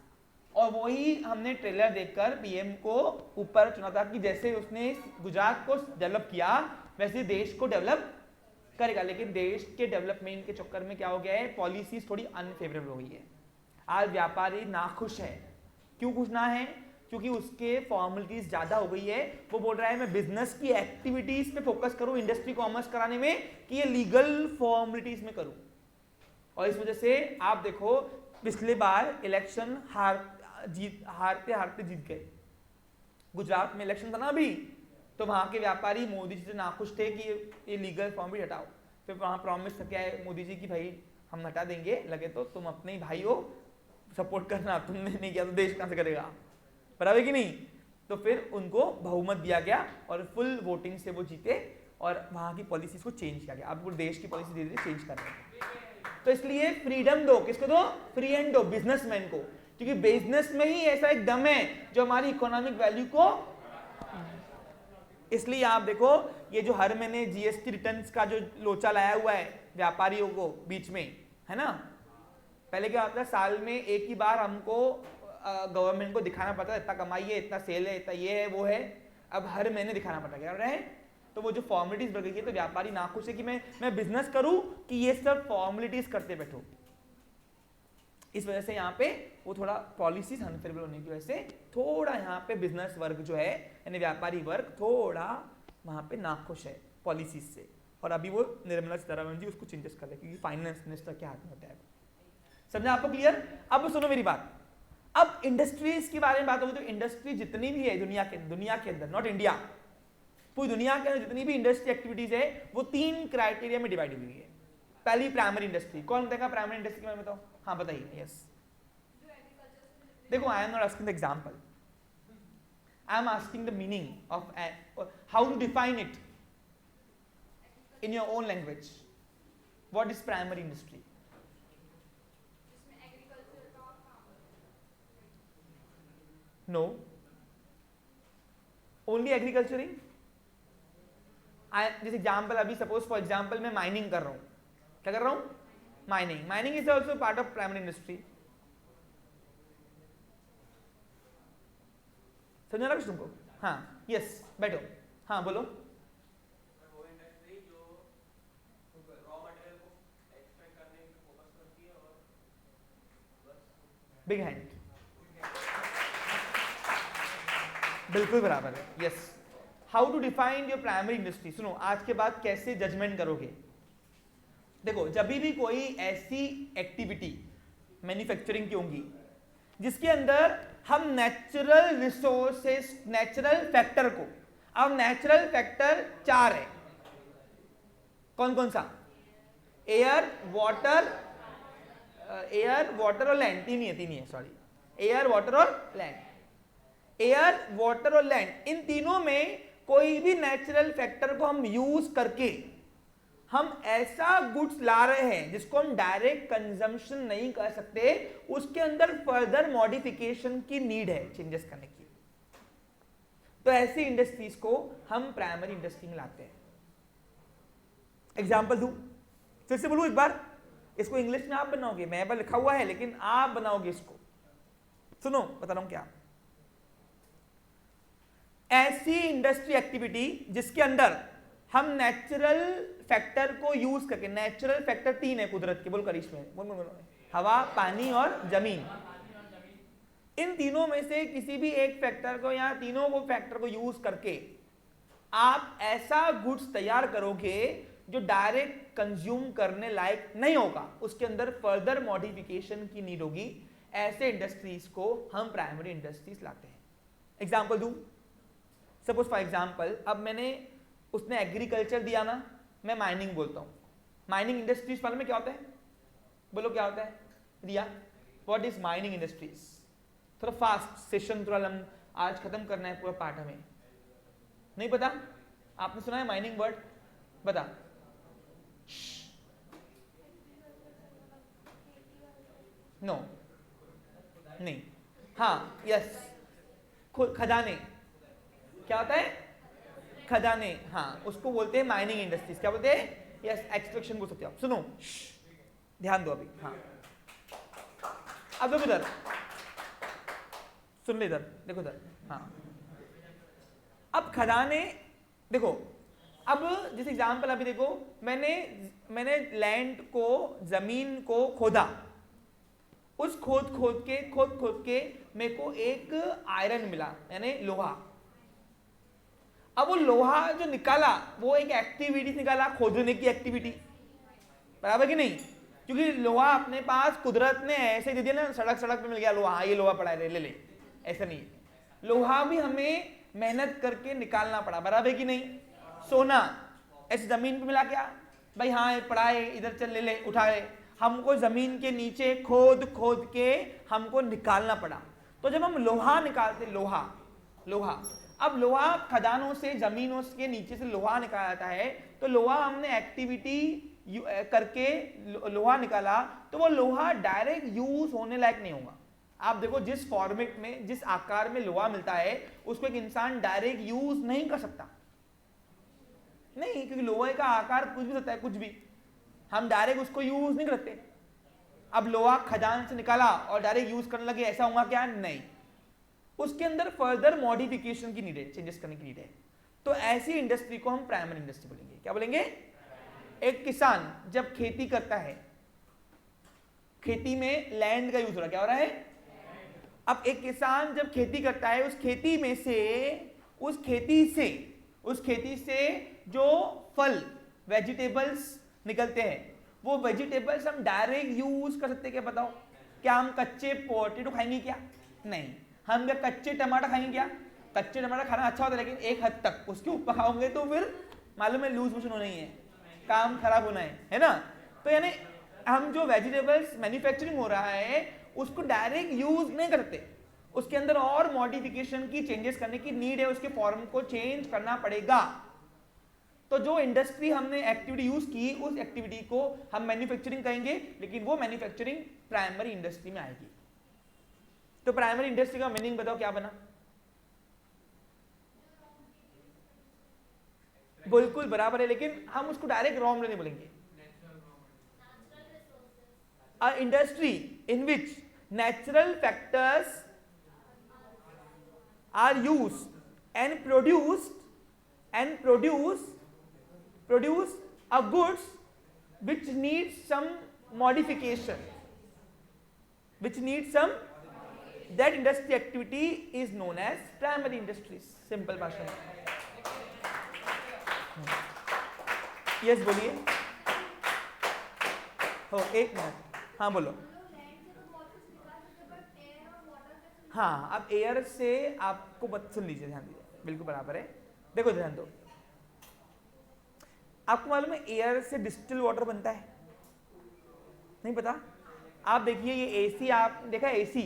और वही हमने ट्रेलर देखकर पीएम को ऊपर चुना था कि जैसे उसने गुजरात को डेवलप किया वैसे देश को डेवलप करेगा। लेकिन देश के डेवलपमेंट के चक्कर में क्या हो गया है? पॉलिसीज थोड़ी अनफेवरेबल हो गई है। आज व्यापारी नाखुश है। क्यों खुश ना है? क्योंकि उसके फॉर्मेलिटीज ज्यादा हो गई है। वो बोल रहा है मैं बिजनेस की एक्टिविटीज पे फोकस करूं, इंडस्ट्री कॉमर्स कराने में, कि ये लीगल फॉर्मेलिटीज में करूं। और इस वजह से आप देखो पिछले बार इलेक्शन हारते हारते जीत गए। गुजरात में इलेक्शन था ना अभी, तो वहां के व्यापारी मोदी जी से नाखुश थे कि ये लीगल फॉर्मेलिटी हटाओ। फिर वहां प्रॉमिस क्या है मोदी जी की, भाई हम हटा देंगे, लगे तो तुम अपने ही भाई हो, सपोर्ट करना, तुमने नहीं किया तो देश कहां से करेगा, बराबर कि नहीं। तो फिर उनको बहुमत दिया गया और फुल वोटिंग से वो जीते और वहां की पॉलिसीज को चेंज किया गया। अब पूरे देश की पॉलिसी धीरे धीरे चेंज कर रहे हैं। तो इसलिए फ्रीडम दो, किसको दो, फ्री हैंड दो, बिजनेसमैन को, क्योंकि बिजनेस में ही ऐसा एक दम है जो हमारी इकोनॉमिक वैल्यू को। इसलिए आप देखो ये जो हर महीने जीएसटी रिटर्न्स का जो लोचा लाया हुआ है व्यापारियों को बीच में, है ना। पहले क्या होता है, साल में एक ही बार हमको गवर्नमेंट को दिखाना पड़ता है इतना कमाई है, इतना सेल है, इतना ये है वो है। अब हर महीने दिखाना पड़ता क्या रहे, तो वो जो फॉर्मेलिटीज बढ़ गई है, तो व्यापारी नाखुश है कि मैं बिजनेस करूं कि ये सब फॉर्मेलिटीज करते बैठो। इस वजह से यहाँ पे वो थोड़ा पॉलिसीज अनफेवरेबल होने की वजह से थोड़ा यहाँ पे बिजनेस वर्ग जो है यानी व्यापारी वर्ग थोड़ा वहाँ पे नाखुश है पॉलिसीज से। और अभी वो निर्मला सीतारमण जी उसको चेंजेस कर रहे हैं क्योंकि फाइनेंस मिनिस्टर के हाथ में होता है। समझा आपको क्लियर। अब सुनो मेरी बात, अब इंडस्ट्रीज के बारे में बात होगी तो इंडस्ट्री जितनी भी है दुनिया के अंदर, नॉट इंडिया, पूरी दुनिया के अंदर जितनी भी इंडस्ट्री एक्टिविटीज है वो 3 क्राइटेरिया में डिवाइड हुई है। पहली प्राइमरी इंडस्ट्री, कौन बताएगा प्राइमरी इंडस्ट्री के बारे में बताओ, हाँ बताइए। यस देखो, I am not asking the example, I am asking the meaning of how to define it in your own language. What is primary industry? No, only agriculturing. जैसे एग्जाम्पल, अभी suppose for example मैं mining कर रहा हूं, क्या कर रहा हूं, mining. Mining is also part of primary industry. समझ रहा कुछ तुमको? हाँ यस बैठो, हाँ बोलो। वो इंडस्ट्री जो रॉ मटेरियल को एक्सट्रैक्ट करने पे फोकस करती है और बिग हैंड, बिल्कुल बराबर है। Yes, how to define your primary industry. सुनो, आज के बाद कैसे जजमेंट करोगे। देखो, जब भी कोई ऐसी एक्टिविटी मैन्युफैक्चरिंग की होगी जिसके अंदर हम नेचुरल रिसोर्सेस, नेचुरल फैक्टर को, अब नेचुरल फैक्टर 4 है, कौन कौन सा? एयर, वाटर, और लैंड, तीन ही है सॉरी, एयर, वाटर और लैंड। एयर, वाटर और लैंड, इन तीनों में कोई भी नेचुरल फैक्टर को हम यूज करके हम ऐसा गुड्स ला रहे हैं जिसको हम डायरेक्ट कंजम्पशन नहीं कर सकते, उसके अंदर फर्दर मॉडिफिकेशन की नीड है, चेंजेस करने की। तो ऐसी इंडस्ट्रीज को हम प्राइमरी इंडस्ट्री में लाते हैं। एग्जांपल दूं, फिर से बोलूं एक बार, इसको इंग्लिश में आप बनाओगे, मैं पर लिखा हुआ है लेकिन आप बनाओगे इसको। सुनो बता रहा हूं क्या, ऐसी इंडस्ट्री एक्टिविटी जिसके अंदर हम नेचुरल फैक्टर को यूज करके, नेचुरल फैक्टर 3 है कुदरत के, बोल करिश में बोल, हवा, पानी और जमीन, इन तीनों में से किसी भी एक फैक्टर को या तीनों को फैक्टर को यूज करके आप ऐसा गुड्स तैयार करोगे जो डायरेक्ट कंज्यूम करने लायक नहीं होगा, उसके अंदर फर्दर मॉडिफिकेशन की नीड होगी। ऐसे इंडस्ट्रीज को हम प्राइमरी इंडस्ट्रीज लाते हैं। एग्जांपल दूं, सपोज फॉर एग्जांपल, अब मैंने उसने एग्रीकल्चर दिया ना, मैं माइनिंग बोलता हूं। माइनिंग इंडस्ट्रीज वाले में क्या होता है, बोलो क्या होता है रिया, व्हाट इज माइनिंग इंडस्ट्रीज? थोड़ा फास्ट सेशन, थोड़ा आज खत्म करना है पूरा पार्ट, हमें नहीं पता। आपने सुना है माइनिंग वर्ड, बता। नो नहीं, हाँ यस, खजाने, क्या होता है खजाने, हाँ उसको बोलते हैं माइनिंग इंडस्ट्रीज। क्या बोलते हैं? यस, एक्सट्रैक्शन बोल सकते हो आप। सुनो, ध्यान दो अभी, हाँ अब देखो इधर, सुन ले इधर, देखो इधर, हाँ अब खजाने देखो। अब जैसे एग्जांपल अभी देखो, मैंने लैंड को, जमीन को खोदा, उस खोद के मेरे को एक आयरन मिला, यानी लोहा। अब वो लोहा जो निकाला वो एक एक्टिविटी निकाला, खोदने की एक्टिविटी, बराबर कि नहीं? क्योंकि लोहा अपने पास कुदरत ने ऐसे दे दिया ना, सड़क पे मिल गया लोहा, ये लोहा पड़ा है, ले ऐसा नहीं है। लोहा भी हमें मेहनत करके निकालना पड़ा, बराबर कि नहीं? सोना ऐसे जमीन पे मिला क्या भाई, हाँ पड़ा है, इधर चल ले उठा ले। हमको जमीन के नीचे खोद खोद के हमको निकालना पड़ा। तो जब हम लोहा निकालते, लोहा अब लोहा खदानों से, जमीनों के नीचे से लोहा निकाला जाता है, तो लोहा हमने एक्टिविटी करके लोहा निकाला, तो वो लोहा डायरेक्ट यूज होने लायक नहीं होगा। आप देखो जिस फॉर्मेट में, जिस आकार में लोहा मिलता है, उसको एक इंसान डायरेक्ट यूज नहीं कर सकता, नहीं, क्योंकि लोहे का आकार कुछ भी होता है, कुछ भी, हम डायरेक्ट उसको यूज नहीं करते। अब लोहा खदान से निकाला और डायरेक्ट यूज करने लगे, ऐसा होगा क्या? नहीं, उसके अंदर फर्दर मॉडिफिकेशन की नीड है, चेंजेस करने की नीड है। तो ऐसी इंडस्ट्री को हम प्राइमरी इंडस्ट्री बोलेंगे। क्या बोलेंगे? एक किसान जब खेती करता है, खेती में लैंड का यूज हो रहा है, क्या हो रहा है? अब एक किसान जब खेती करता है, उस खेती में से, उस खेती से जो फल, वेजिटेबल्स निकलते हैं, वो वेजिटेबल्स हम डायरेक्ट यूज कर सकते हैं क्या? बताओ, क्या हम कच्चे पोटैटो खाएंगे क्या? नहीं। हम क्या कच्चे टमाटर खाएंगे क्या? कच्चे टमाटर खाना अच्छा होता है, लेकिन एक हद तक, उसके ऊपर खाओगे तो फिर मालूम है लूज मोशन होना ही है, काम खराब होना है ना। तो यानी हम जो वेजिटेबल्स मैन्युफैक्चरिंग हो रहा है, उसको डायरेक्ट यूज नहीं करते, उसके अंदर और मॉडिफिकेशन की, चेंजेस करने की नीड है, उसके फॉर्म को चेंज करना पड़ेगा। तो जो इंडस्ट्री हमने एक्टिविटी यूज की, उस एक्टिविटी को हम मैन्युफैक्चरिंग कहेंगे, लेकिन वो मैन्युफैक्चरिंग प्राइमरी इंडस्ट्री में आएगी। तो प्राइमरी इंडस्ट्री का मीनिंग बताओ क्या बना? बिल्कुल बराबर है, लेकिन हम उसको डायरेक्ट रॉ मटेरियल नहीं बोलेंगे। A industry in which natural factors are used and produce a goods which needs some modification, that industry activity is known as primary industries। Simple भाषा में। यस बोलिए। हो, एक मिनट, हाँ बोलो। हाँ, अब एयर से आपको सुन लीजिए, ध्यान दीजिए, बिल्कुल बराबर है। देखो ध्यान दो, आपको मालूम है एयर से डिस्टिल वाटर बनता है? नहीं पता? आप देखिए ये एसी, आप देखा एसी,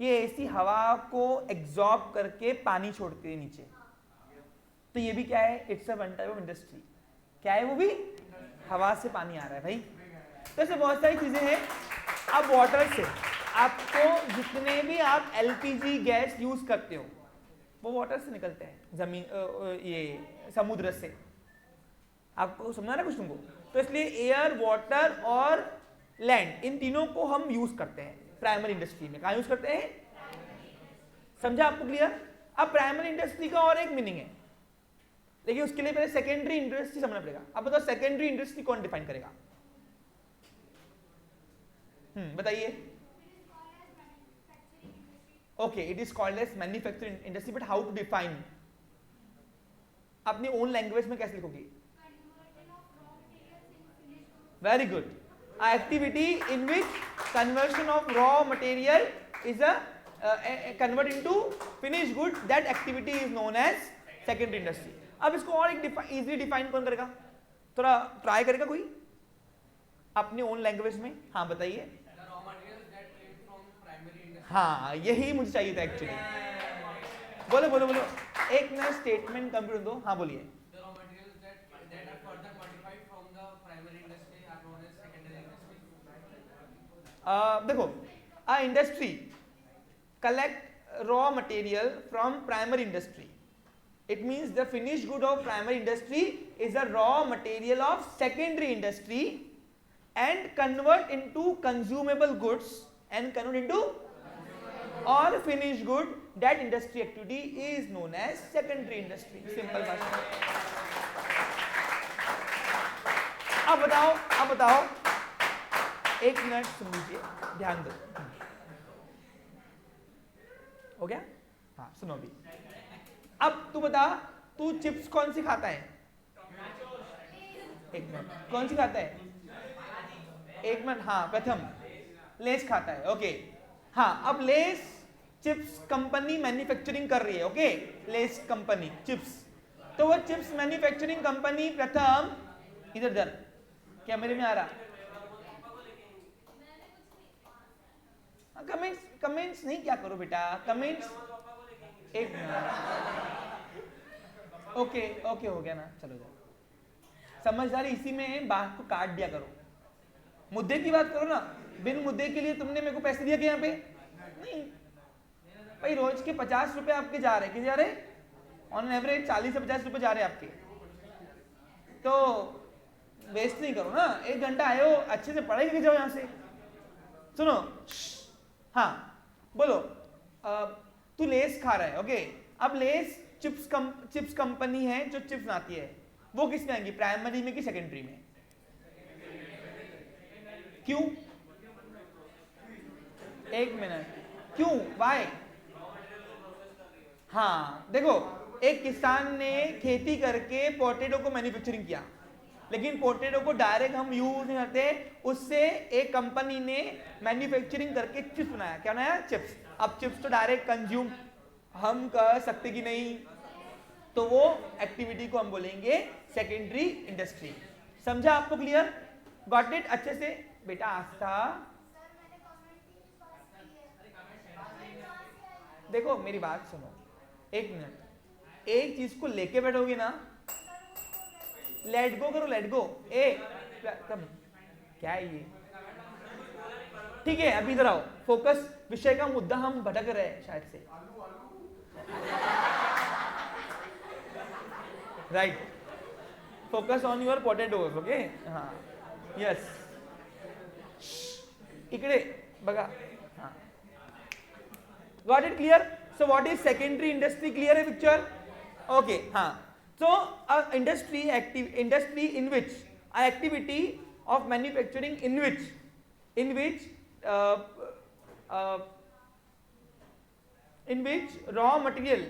ये एसी हवा को एग्जॉर्ब करके पानी छोड़ती है नीचे, तो ये भी क्या है? It's a one type of industry. क्या है वो भी? हवा से पानी आ रहा है भाई। तो ऐसे बहुत सारी चीजें हैं। अब वाटर से आपको जितने भी आप एलपीजी गैस यूज करते हो, वो वाटर से निकलते हैं, जमीन, ये समुद्र से। आपको समझा ना कुछ तुमको? तो इसलिए एयर, वाटर और लैंड, इन तीनों को हम यूज करते हैं प्राइमरी इंडस्ट्री में। कहाँ यूज करते हैं? समझा आपको? क्लियर? अब प्राइमरी इंडस्ट्री का और एक मीनिंग है, देखिए उसके लिए पहले सेकेंडरी इंडस्ट्री समझना पड़ेगा। अब बताओ सेकेंडरी इंडस्ट्री कौन डिफाइन करेगा? बताइए। Okay, it is called as manufacturing industry, but how to define? अपनी own language में कैसे लिखोगी? Very good. A activity in which conversion of raw material is converted into finished good, that activity is known as secondary industry. अब इसको और एक easily define कौन करेगा? थोड़ा try करेगा कोई अपनी own language में? हाँ बताइए। हाँ, यही मुझे चाहिए था एक्चुअली। बोलो बोलो बोलो, एक नया स्टेटमेंट कंप्लीट दो। हाँ बोलिए। देखो, a industry collect raw material from primary industry. It means the finished good of primary industry is a raw material of secondary industry and convert into consumable goods and convert into और finish good, that industry activity is known as secondary industry. Simple भाषा। अब बताओ, एक minute सुन लीजिए, ध्यान दो। हो गया? हाँ सुनो अभी। अब तू बता, तू चिप्स कौन सी खाता है? एक मिनट, कौन सी खाता है? एक मिनट, हाँ प्रथम लेस खाता है। ओके हाँ, अब लेस चिप्स कंपनी मैन्युफैक्चरिंग कर रही है। ओके, लेस कंपनी चिप्स, तो वो चिप्स मैन्युफैक्चरिंग कंपनी प्रथम, इधर क्या मेरे में आ रहा? कमेंट्स नहीं क्या करो बेटा, कमेंट्स एक ओके ओके हो गया ना, चलो जाओ। समझदारी इसी में है, बात को काट दिया करो, मुद्दे की बात करो ना। बिन मुद्दे के लिए तुमने मेरे को पैसे दिया क्या यहाँ पे? नहीं भाई, रोज के 50 रुपए आपके जा रहे, किसे जा रहे? ऑन एवरेज 40 से 50 रुपए जा रहे आपके, तो वेस्ट नहीं करो ना। 1 घंटा आए हो, अच्छे से पढ़ाई करके जाओ यहाँ से। सुनो, हाँ बोलो, तू लेस खा रहा है, ओके। अब लेस चिप्स कंपनी है जो चिप्स बनाती है, वो किस में आएंगी, प्राइमरी में कि सेकेंडरी में? क्यों? एक मिनट, क्यों, वाई? हाँ देखो, एक किसान ने खेती करके पोटैटो को मैन्युफैक्चरिंग किया, लेकिन पोटैटो को डायरेक्ट हम यूज नहीं करते, उससे एक कंपनी ने मैन्युफैक्चरिंग करके चिप्स बनाया। क्या बनाया? चिप्स। अब चिप्स तो डायरेक्ट कंज्यूम हम कर सकते कि नहीं, तो वो एक्टिविटी को हम बोलेंगे सेकेंडरी इंडस्ट्री। समझा आपको? क्लियर? Got it? अच्छे से बेटा आस्था। देखो मेरी बात सुनो, 1 मिनट, एक चीज को लेके बैठोगे ना, लेट गो करो, लेट गो। तब क्या है ये? ठीक है, अभी इधर आओ, फोकस, विषय का मुद्दा हम भटक रहे हैं शायद से, right? Focus on your potatoes, okay? हाँ, यस, इकडे बघा, हाँ, got it? Clear? So what is secondary industry? Clear है पिक्चर? ओके, हाँ। So industry in which activity of manufacturing in which raw material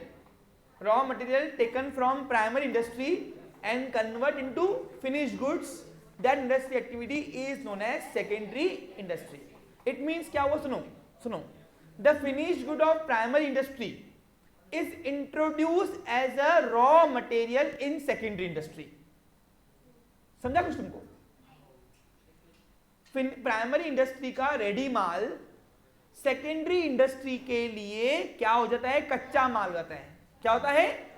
taken from primary industry and convert into finished goods, that industry activity is known as secondary industry. It means क्या हुआ? सुनो, the finished good of primary industry is introduced as a raw material in secondary industry. समझा कुछ तुमको? Primary industry का ready माल secondary industry के लिए क्या हो जाता है? कच्चा माल हो जाता है। क्या होता है?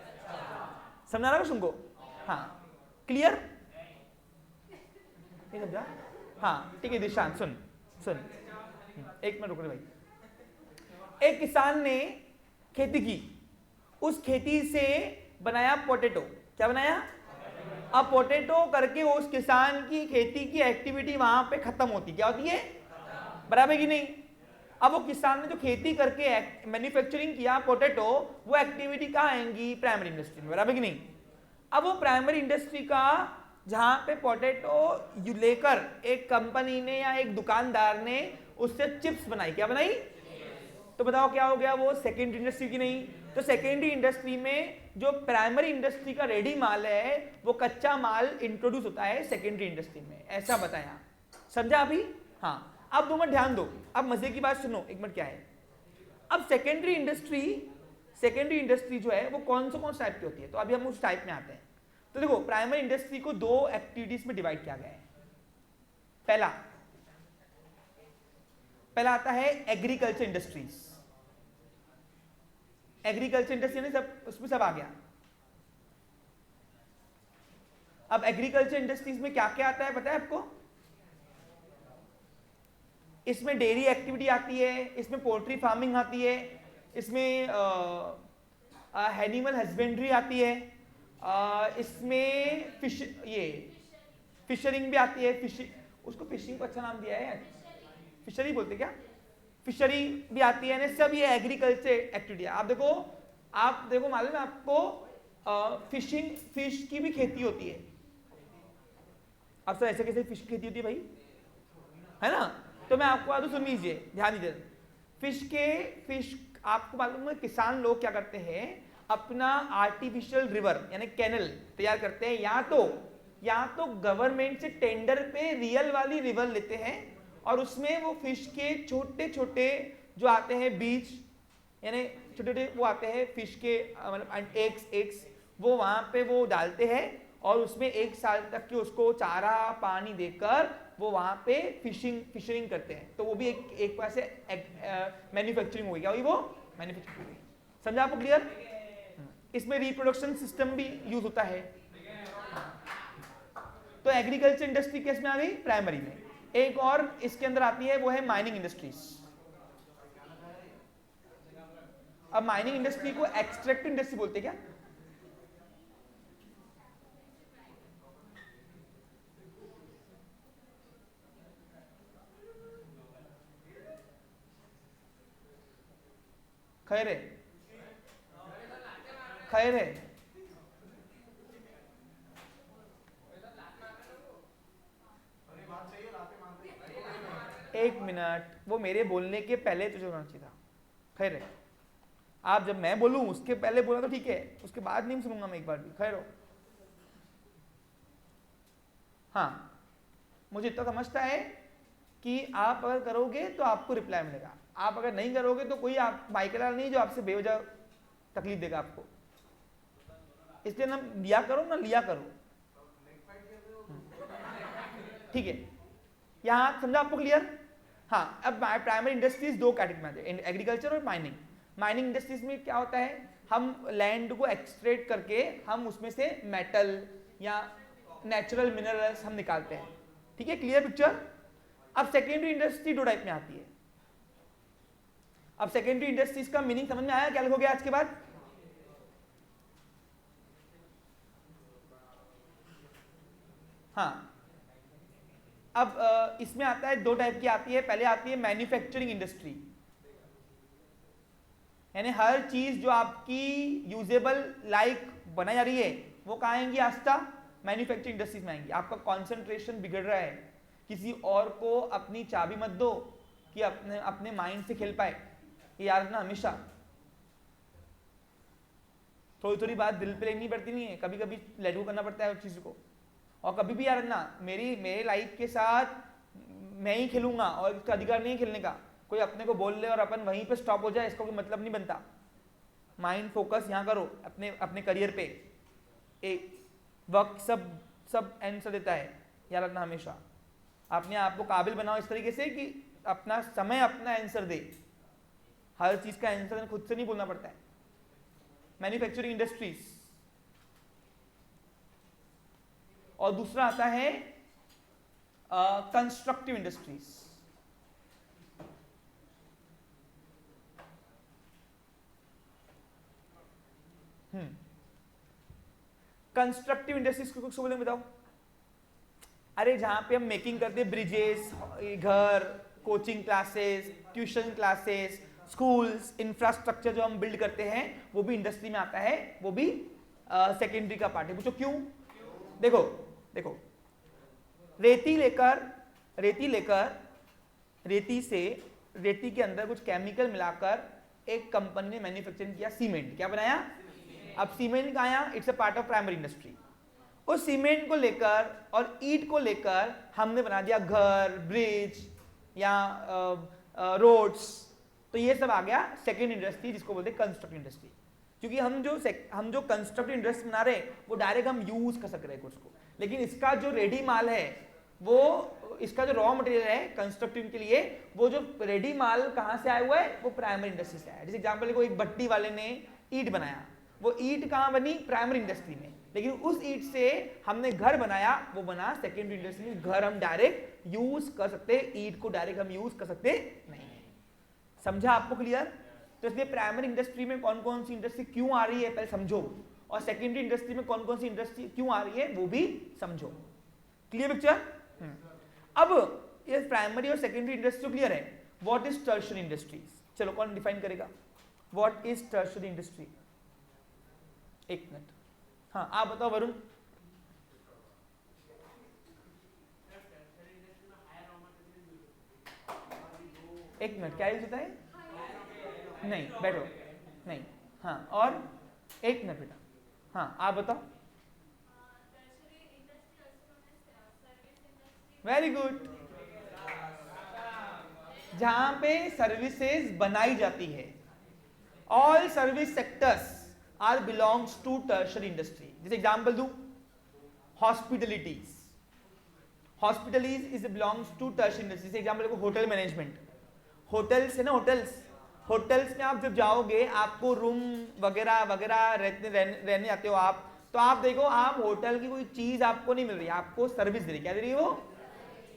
समझा रहा कुछ तुमको? हाँ, क्लियर? नहीं समझा? हाँ ठीक है, दिशांत सुन, 1 मिनट रुको भाई। एक किसान ने खेती की, उस खेती से बनाया पोटैटो। क्या बनाया? अब पोटैटो करके उस किसान की खेती की एक्टिविटी वहां पे खत्म होती। क्या होती है? बराबर कि नहीं? अब वो किसान ने जो खेती करके मैन्युफैक्चरिंग किया पोटैटो, वो एक्टिविटी कहाँ आएंगी? प्राइमरी इंडस्ट्री में। बराबर कि नहीं? अब वो प्राइमरी इंडस्ट्री का जहां पे पोटैटो लेकर एक कंपनी ने या एक दुकानदार ने उससे चिप्स बनाई। क्या बनाई? तो बताओ क्या हो गया? वो सेकेंडरी इंडस्ट्री की नहीं? तो सेकेंडरी इंडस्ट्री में जो प्राइमरी इंडस्ट्री का रेडी माल है, वो कच्चा माल इंट्रोड्यूस होता है सेकेंडरी इंडस्ट्री में। ऐसा बताया, समझा अभी? हाँ, अब 2 मिनट ध्यान दो, अब मजे की बात सुनो। 1 मिनट, क्या है? अब सेकेंडरी इंडस्ट्री जो है वो कौन से टाइप की होती है? तो अभी हम उस टाइप में आते हैं। तो देखो, प्राइमरी इंडस्ट्री को 2 एक्टिविटीज में डिवाइड किया गया है। पहला आता है एग्रीकल्चर इंडस्ट्रीज। एग्रीकल्चर इंडस्ट्री यानी सब, उसमें सब आ गया। अब एग्रीकल्चर इंडस्ट्रीज में क्या क्या आता है पता है आपको? इसमें डेयरी एक्टिविटी आती है, इसमें पोल्ट्री फार्मिंग आती है, इसमें एनिमल हस्बेंड्री आती है, इसमें फिशरिंग भी आती है। उसको फिशिंग को अच्छा नाम दिया है, फिशरी बोलते क्या? फिशरी भी आती है। सब ये एग्रीकल्चर एक्टिविटी है। आप देखो मालूम है आपको, फिश की भी खेती होती है। अब सर ऐसे कैसे फिश की खेती होती है भाई? है ना? तो मैं आपको बात सुन लीजिए, ध्यान दीजिए। फिश आपको मालूम है किसान लोग क्या करते हैं? अपना आर्टिफिशियल रिवर यानी कैनल तैयार करते हैं, या तो गवर्नमेंट से टेंडर पे रियल वाली रिवर लेते हैं, और उसमें वो फिश के छोटे छोटे जो आते हैं बीज, यानी छोटे छोटे वो आते हैं फिश के मतलब एग्स, वो वहां पे वो डालते हैं, और उसमें 1 साल तक के उसको चारा पानी देकर वो वहां पे फिशरिंग करते हैं, तो वो भी एक पास से मैन्युफैक्चरिंग हो गया, वो मैन्युफैक्चरिंग हो गई। समझा आपको क्लियर? इसमें रिप्रोडक्शन सिस्टम भी यूज होता है। तो एग्रीकल्चर इंडस्ट्री किस में आ गई? प्राइमरी में। एक और इसके अंदर आती है, वो है माइनिंग इंडस्ट्रीज। अब माइनिंग इंडस्ट्री को एक्सट्रैक्टिव इंडस्ट्री बोलते क्या? खैर है, खैर है। एक मिनट, वो मेरे बोलने के पहले तुझे होना चाहिए था। खैर है, आप जब मैं बोलूं उसके पहले बोला तो ठीक है, उसके बाद नहीं सुनूंगा मैं एक बार भी। खैर हो। हाँ, मुझे इतना समझता है कि आप अगर करोगे तो आपको रिप्लाई मिलेगा, आप अगर नहीं करोगे तो कोई आप माइकल नहीं जो आपसे बेवजह तकलीफ देगा आपको। इसलिए ना लिया करो ना लिया करो, ठीक है? यहाँ समझा आपको क्लियर? हाँ, अब प्राइमरी इंडस्ट्रीज दो कैटेगरी में आते हैं, एग्रीकल्चर और माइनिंग। माइनिंग इंडस्ट्रीज में क्या होता है, हम लैंड को एक्सट्रैक्ट करके हम उसमें से मेटल या नेचुरल मिनरल्स हम निकालते हैं, ठीक है? Clear picture? अब सेकेंडरी इंडस्ट्री दो टाइप में आती है। अब सेकेंडरी इंडस्ट्रीज का मीनिंग समझ में आया? क्या लिखोगे आज के बाद? हाँ, अब इसमें आता है, दो टाइप की आती है। पहले आती है मैन्युफैक्चरिंग इंडस्ट्री, यानी हर चीज जो आपकी यूजेबल लाइक बनाई जा रही है वो कहाँ आएंगी? आस्था मैन्युफैक्चरिंग इंडस्ट्रीज में आएंगी। आपका कॉन्सेंट्रेशन बिगड़ रहा है, किसी और को अपनी चाबी मत दो कि अपने अपने माइंड से खेल पाए। ये याद रखना हमेशा, थोड़ी थोड़ी बात दिल पे लेनी पड़ती नहीं है, कभी कभी लेट गो करना पड़ता है उस चीज को। और कभी भी याद रखना, मेरे लाइफ के साथ मैं ही खेलूंगा और इसका अधिकार नहीं खेलने का। कोई अपने को बोल ले और अपन वहीं पे स्टॉप हो जाए, इसका कोई मतलब नहीं बनता। माइंड फोकस यहाँ करो अपने अपने करियर पे। एक वक्त सब आंसर देता है, याद रखना हमेशा। अपने आप को काबिल बनाओ इस तरीके से कि अपना समय अपना आंसर दे, हर चीज का आंसर खुद से नहीं बोलना पड़ता है। Manufacturing industries. और दूसरा आता है कंस्ट्रक्टिव इंडस्ट्रीज। कंस्ट्रक्टिव इंडस्ट्रीज को कुछ बोलेंगे बताओ? अरे जहां पे हम मेकिंग करते हैं, ब्रिजेस, घर, coaching classes, tuition classes, schools, infrastructure जो हम बिल्ड करते हैं वो भी इंडस्ट्री में आता है, वो भी सेकेंडरी का पार्ट है। पूछो क्यों? देखो देखो, रेती के अंदर कुछ केमिकल मिलाकर एक कंपनी ने मैन्युफैक्चरिंग किया, सीमेंट। क्या बनाया? अब सीमेंट का आया, it's a part of primary industry. उस सीमेंट को लेकर और ईंट को लेकर हमने बना दिया घर, ब्रिज या रोड्स। तो ये सब आ गया सेकेंड इंडस्ट्री, जिसको बोलते हैं कंस्ट्रक्टिव इंडस्ट्री। क्योंकि हम जो कंस्ट्रक्टिव इंडस्ट्री बना रहे हैं वो डायरेक्ट हम यूज कर सक रहे हैं उसको, लेकिन इसका जो रेडी माल है, वो इसका जो रॉ मटेरियल है कंस्ट्रक्टिव के लिए, वो जो रेडी माल कहाँ से आया हुआ है? वो प्राइमरी इंडस्ट्री से आया है। जैसे एग्जांपल देखो, एक भट्टी वाले ने ईंट बनाया, वो ईंट कहाँ बनी? प्राइमरी इंडस्ट्री में। लेकिन उस ईंट से हमने घर बनाया, वो बना सेकेंडरी इंडस्ट्री में। घर हम डायरेक्ट यूज कर सकते, ईंट को डायरेक्ट हम यूज कर सकते नहीं। समझा आपको क्लियर? तो इसलिए प्राइमरी इंडस्ट्री में कौन कौन सी इंडस्ट्री क्यों आ रही है पहले समझो, और सेकेंडरी इंडस्ट्री में कौन कौन सी इंडस्ट्री क्यों आ रही है वो भी समझो। Clear picture? अब ये प्राइमरी और सेकेंडरी इंडस्ट्री क्लियर है। What is tertiary industries? चलो कौन डिफाइन करेगा व्हाट इज टर्शियरी इंडस्ट्री? एक मिनट, हाँ आप बताओ वरुण। एक मिनट, क्या यूज होता है? नहीं, बैठो, नहीं, हाँ, और एक मिनट बेटा, हाँ आप बताओ। Very good. जहां पे सर्विसेज बनाई जाती है, all service sectors are belongs to tertiary industry. जैसे एग्जांपल दूं, hospitalities. Hospitalities is belongs to tertiary industries. Example देखो, होटल मैनेजमेंट, होटल्स है ना, होटल्स में आप जब जाओगे आपको रूम वगैरह वगैरह रहने आते हो आप, तो आप देखो आप होटल की कोई चीज आपको नहीं मिल रही, आपको सर्विस दे रही। क्या दे रही है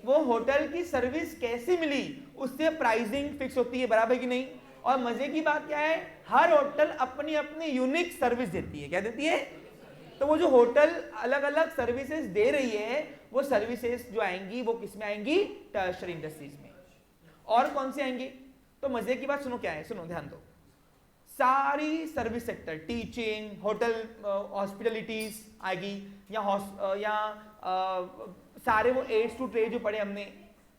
वो होटल की सर्विस कैसे मिली, उससे प्राइसिंग फिक्स होती है, बराबर की नहीं। और मजे की बात क्या है, हर होटल अपनी अपनी यूनिक सर्विस देती है। क्या देती है? तो वो जो होटल अलग अलग सर्विसेज दे रही है, वो सर्विसेज जो आएंगी वो किस में आएंगी? टर्शियरी इंडस्ट्रीज में। और कौन सी आएंगी? तो मजे की बात सुनो, क्या है, सुनो ध्यान दो। सारी सर्विस सेक्टर, टीचिंग, होटल, हॉस्पिटलिटीज आएगी, या सारे वो एड्स टू ट्रेड जो पढ़े हमने,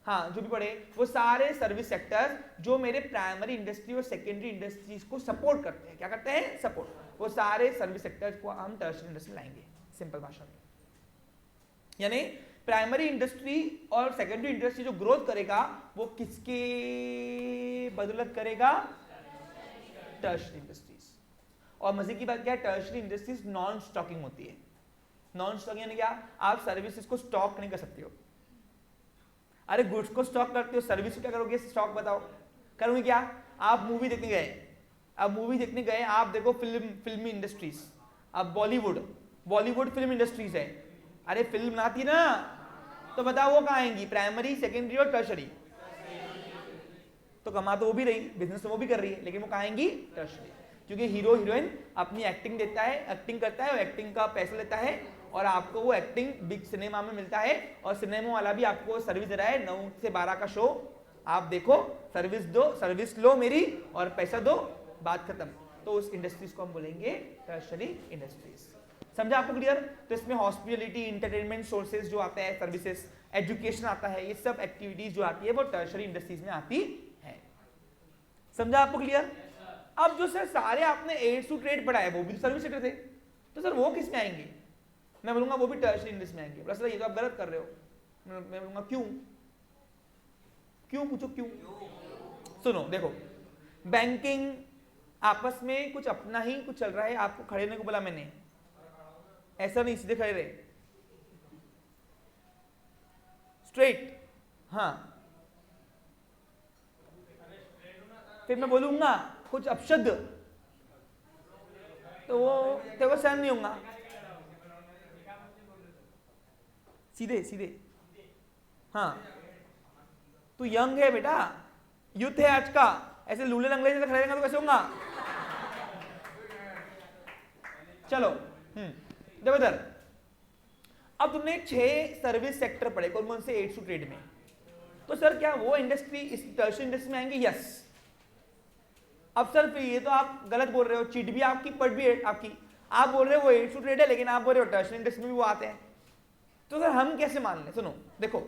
हाँ जो भी पढ़े, वो सारे सर्विस सेक्टर जो मेरे प्राइमरी इंडस्ट्री और सेकेंडरी इंडस्ट्रीज को सपोर्ट करते हैं। क्या करते हैं? सपोर्ट। वो सारे सर्विस सेक्टर्स को हम टर्शियरी इंडस्ट्री में लाएंगे, सिंपल भाषा में। यानी प्राइमरी इंडस्ट्री और सेकेंडरी इंडस्ट्री जो ग्रोथ करेगा वो किसके बदौलत करेगा? Tertiary industries. और मजे की बात क्या है, टर्शियरी इंडस्ट्रीज नॉन स्टॉकिंग होती है। नॉन स्टॉकिंग यानी क्या? आप सर्विसेज को स्टॉक नहीं कर सकते हो। अरे गुड्स को स्टॉक करते हो, सर्विस को क्या करोगे? स्टॉक बताओ, करोगे क्या? आप मूवी देखने गए, अब मूवी देखने गए, आप देखो फिल्मी इंडस्ट्रीज, अब बॉलीवुड फिल्म इंडस्ट्रीज है। अरे फिल्म बनाती है ना, तो बताओ वो कहाँ आएंगी? प्राइमरी, सेकेंडरी और टर्शियरी। तो कमा तो वो भी रही, बिजनेस तो वो भी कर रही है, लेकिन वो कहाँ आएंगी? टर्शियरी। क्योंकि हीरो हीरोइन अपनी एक्टिंग देता है, एक्टिंग करता है और एक्टिंग का पैसा लेता है, और आपको वो एक्टिंग बिग सिनेमा में मिलता है, और सिनेमा वाला भी आपको सर्विस दे रहा है। 9 से 12 का शो आप देखो, सर्विस दो, सर्विस लो मेरी और पैसा दो, बात खत्म। तो उस इंडस्ट्रीज को हम बोलेंगे टर्शियरी इंडस्ट्रीज। समझा आपको क्लियर? तो इसमें हॉस्पिटलिटी, इंटरटेनमेंट सोर्सेज जो आता है, सर्विसेज, एजुकेशन आता है, ये सब एक्टिविटीज जो आती है वो टर्शियरी इंडस्ट्रीज में आती है। समझा आपको क्लियर? अब जो सर सारे आपने एड्स टू ट्रेड पढ़ा है वो भी सर्विस सेक्टर थे, तो सर वो किस में आएंगे? मैं बोलूंगा वो भी टर्शियरी इंडस्ट्री में आएंगे। प्लस ये तो आप गलत कर रहे हो। मैं बोलूंगा क्यों? पूछो क्यों? सुनो देखो, बैंकिंग आपस में कुछ अपना ही कुछ चल रहा है, आपको खड़े रहने को बोला मैंने, ऐसा नहीं, सीधे खड़े रहे, स्ट्रेट। हाँ, फिर मैं बोलूंगा कुछ अपशब्द तो वो तेरे को सहन नहीं होगा। सीधे। हाँ, तू यंग है बेटा, यूथ है आज का, ऐसे लूले लंगड़े जैसे खड़े रहेगा तो कैसे होगा? चलो देखो इधर, अब तुमने 6 सर्विस सेक्टर पढ़े, कौन कौन से? एड्स टू ट्रेड में। तो सर क्या वो इंडस्ट्री इस टर्शियरी इंडस्ट्री में आएंगे? यस। अब सर फिर ये तो आप गलत बोल रहे हो, चीट भी आपकी, पढ़ भी आपकी। आप बोल रहे हो वो एड्स टू ट्रेड है, लेकिन आप बोल रहे हो टर्शियरी इंडस्ट्री में भी वो आते हैं। तो सर हम कैसे मान लें? सुनो देखो,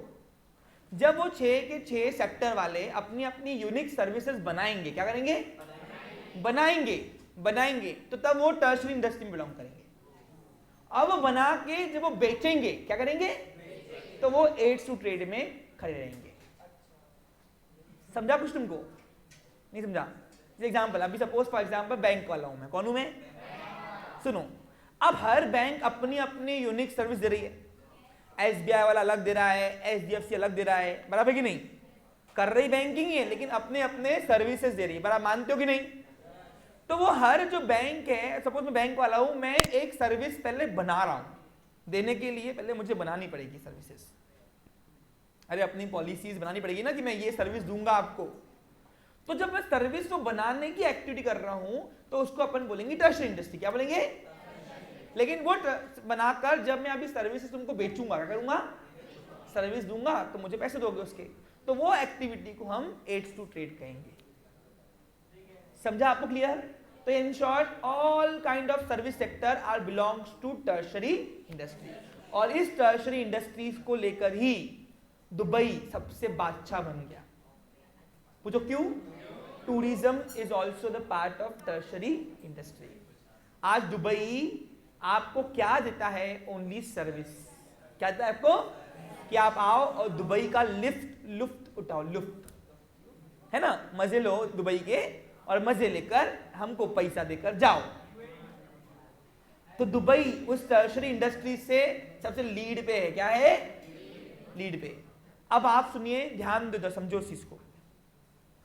जब वो 6 के 6 सेक्टर वाले अपनी अपनी यूनिक सर्विसेज बनाएंगे, क्या करेंगे? बनाएंगे, तो तब वो टर्शियरी इंडस्ट्री में बिलोंग करेंगे। अब बना के जब वो बेचेंगे, क्या करेंगे? तो वो एड्स टू ट्रेड में खड़े रहेंगे। समझा कुछ तुमको? नहीं समझा? एग्जाम्पल, अभी सपोज फॉर एग्जाम्पल बैंक वाला हूं मैं, कौन हूं मैं? सुनो, अब हर बैंक अपनी अपनी यूनिक सर्विस दे रही है। SBI वाला अलग दे रहा है, HDFC अलग दे रहा है, बराबर कि नहीं? कर रही बैंकिंग है, लेकिन अपने अपने सर्विसेज दे रही है, बराबर मानते हो कि नहीं? तो वो हर जो बैंक है, सपोज मैं बैंक वाला हूं, मैं एक सर्विस पहले बना रहा हूं, देने के लिए पहले मुझे बनानी पड़ेगी सर्विसेज। अरे अपनी पॉलिसीज बनानी पड़ेगी ना कि मैं ये सर्विस दूंगा आपको। तो जब मैं सर्विस को बनाने की एक्टिविटी कर रहा हूं, तो उसको अपन बोलेंगे टर्शियरी इंडस्ट्री। क्या बोलेंगे? लेकिन वो बनाकर जब मैं अभी सर्विसेज तुमको बेचूंगा, क्या करूंगा? सर्विस दूंगा, तो मुझे पैसे दोगे उसके, तो वो एक्टिविटी को हम एड्स टू ट्रेड कहेंगे। समझा आपको क्लियर? तो in short, all kind of service sector are belongs to tertiary industry. और इस टर्शियरी इंडस्ट्रीज को लेकर ही दुबई सबसे बादशाह बन गया। पूछो क्यों? Tourism is also the part of tertiary industry. आज दुबई आपको क्या देता है? Only service. क्या देता है आपको? कि आप आओ और दुबई का लुफ्त उठाओ, लुफ्त है ना, मजे लो दुबई के, और मजे लेकर हमको पैसा देकर जाओ। तो दुबई उस टर्शियरी इंडस्ट्री से सबसे लीड पे है। क्या है? लीड पे। अब आप सुनिए, ध्यान दो, समझो इस चीज को,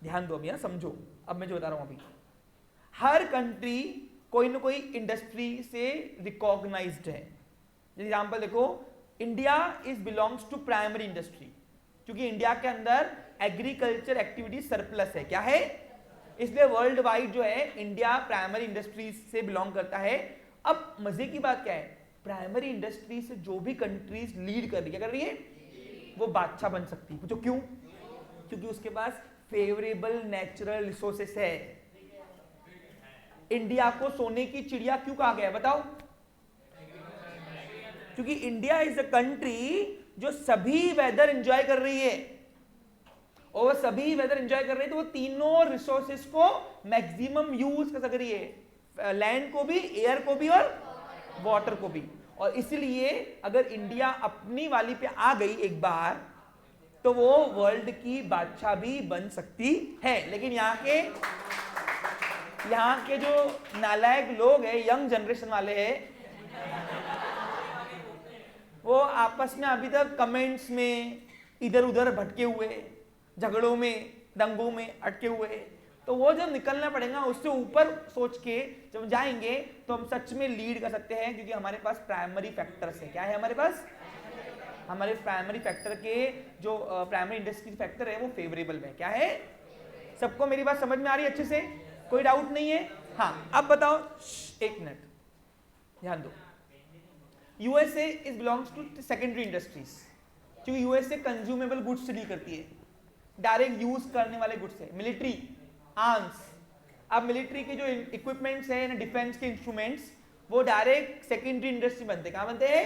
ध्यान दो अभी, हाँ समझो। अब मैं जो बता रहा हूं अभी, हर कंट्री कोई ना कोई इंडस्ट्री से रिकॉग्नाइज्ड है। एग्जाम्पल देखो, India is belongs to primary industry, क्योंकि इंडिया के अंदर एग्रीकल्चर एक्टिविटी सरप्लस है। क्या है? इसलिए वर्ल्ड वाइड जो है इंडिया प्राइमरी इंडस्ट्रीज से बिलोंग करता है। अब मजे की बात क्या है, प्राइमरी इंडस्ट्री से जो भी कंट्रीज लीड कर रही है, क्या कर रही है, वो बादशाह बन सकती है। पूछो क्यों? क्योंकि उसके पास फेवरेबल नेचुरल रिसोर्सेस है। इंडिया को सोने की चिड़िया क्यों कहा गया है बताओ? क्योंकि इंडिया इज अ कंट्री जो सभी वेदर एंजॉय कर रही है, और वो सभी वेदर एंजॉय कर रही है तो वो तीनों रिसोर्सेस को मैक्सिमम यूज कर सक रही है, लैंड को भी, एयर को भी और वाटर को भी। और इसलिए अगर इंडिया अपनी वाली पे आ गई एक बार, तो वो वर्ल्ड की बादशाह भी बन सकती है। लेकिन यहाँ के जो नालायक लोग हैं, यंग जनरेशन वाले हैं, वो आपस में अभी तक कमेंट्स में इधर उधर भटके हुए, झगड़ों में, दंगों में अटके हुए। तो वो जब निकलना पड़ेगा उससे ऊपर सोच के जब जाएंगे तो हम सच में लीड कर सकते हैं, क्योंकि हमारे पास प्राइमरी फैक्टर्स है। क्या है हमारे पास? हमारे प्राइमरी फैक्टर के जो प्राइमरी इंडस्ट्री फैक्टर है वो फेवरेबल है। क्या है? सबको मेरी बात समझ में आ रही है अच्छे से? कोई डाउट नहीं है? हाँ, अब बताओ, एक मिनट ध्यान दो। USA is belongs to secondary industries, क्योंकि यूएसए कंज्यूमेबल गुड्स से डील करती है, डायरेक्ट यूज करने वाले गुड्स है। मिलिट्री, आर्म्स, अब मिलिट्री के जो इक्विपमेंट्स है ना, डिफेंस के इंस्ट्रूमेंट्स, वो डायरेक्ट सेकेंडरी इंडस्ट्री बनते हैं। कहाँ बनते हैं?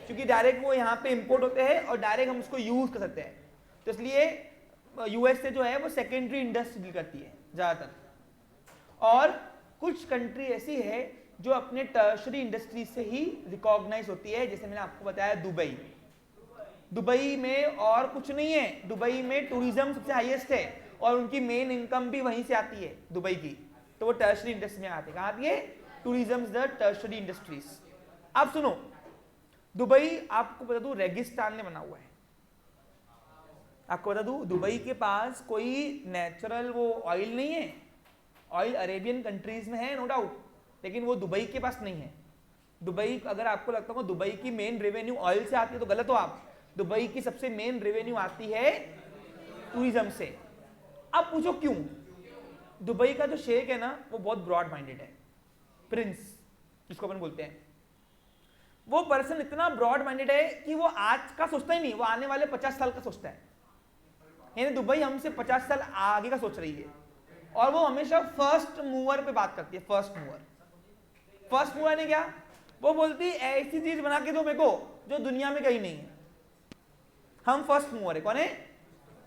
क्योंकि डायरेक्ट वो यहाँ पे इंपोर्ट होते हैं और डायरेक्ट हम उसको यूज कर सकते हैं। तो इसलिए यूएसए जो है वो सेकेंडरी इंडस्ट्री डील करती है ज्यादातर। और कुछ कंट्री ऐसी है जो अपने टर्शरी इंडस्ट्री से ही रिकॉग्नाइज होती है, जैसे मैंने आपको बताया दुबई। दुबई में और कुछ नहीं है, दुबई में टूरिज्म सबसे हाईएस्ट है और उनकी मेन इनकम भी वहीं से आती है दुबई की, तो वो टर्शरी इंडस्ट्री में आते हैं। कहाँ आती है? Tourism is the tertiary industries. अब सुनो, दुबई आपको बता दूं रेगिस्तान में बना हुआ है। आपको बता दूं दुबई के पास कोई नेचुरल वो ऑयल नहीं है। ऑयल अरेबियन कंट्रीज में है नो डाउट, लेकिन वो दुबई के पास नहीं है। दुबई, अगर आपको लगता हो दुबई की मेन रेवेन्यू ऑयल से आती है तो गलत हो आप। दुबई की सबसे मेन रेवेन्यू आती है टूरिज्म से। अब पूछो क्यों? दुबई का जो शेख है ना वो बहुत ब्रॉड माइंडेड है, प्रिंस जिसको अपन बोलते हैं। वो पर्सन इतना ब्रॉड माइंडेड है कि वो आज का सोचता ही नहीं, वो आने वाले 50 साल का सोचता है। यानी दुबई हमसे 50 साल आगे का सोच रही है, और वो हमेशा फर्स्ट मूवर पे बात करती है। फर्स्ट मूवर ने क्या, वो बोलती ऐसी चीज बना के दो मेरे को जो दुनिया में कहीं नहीं है। हम फर्स्ट मूवर है, कौन है?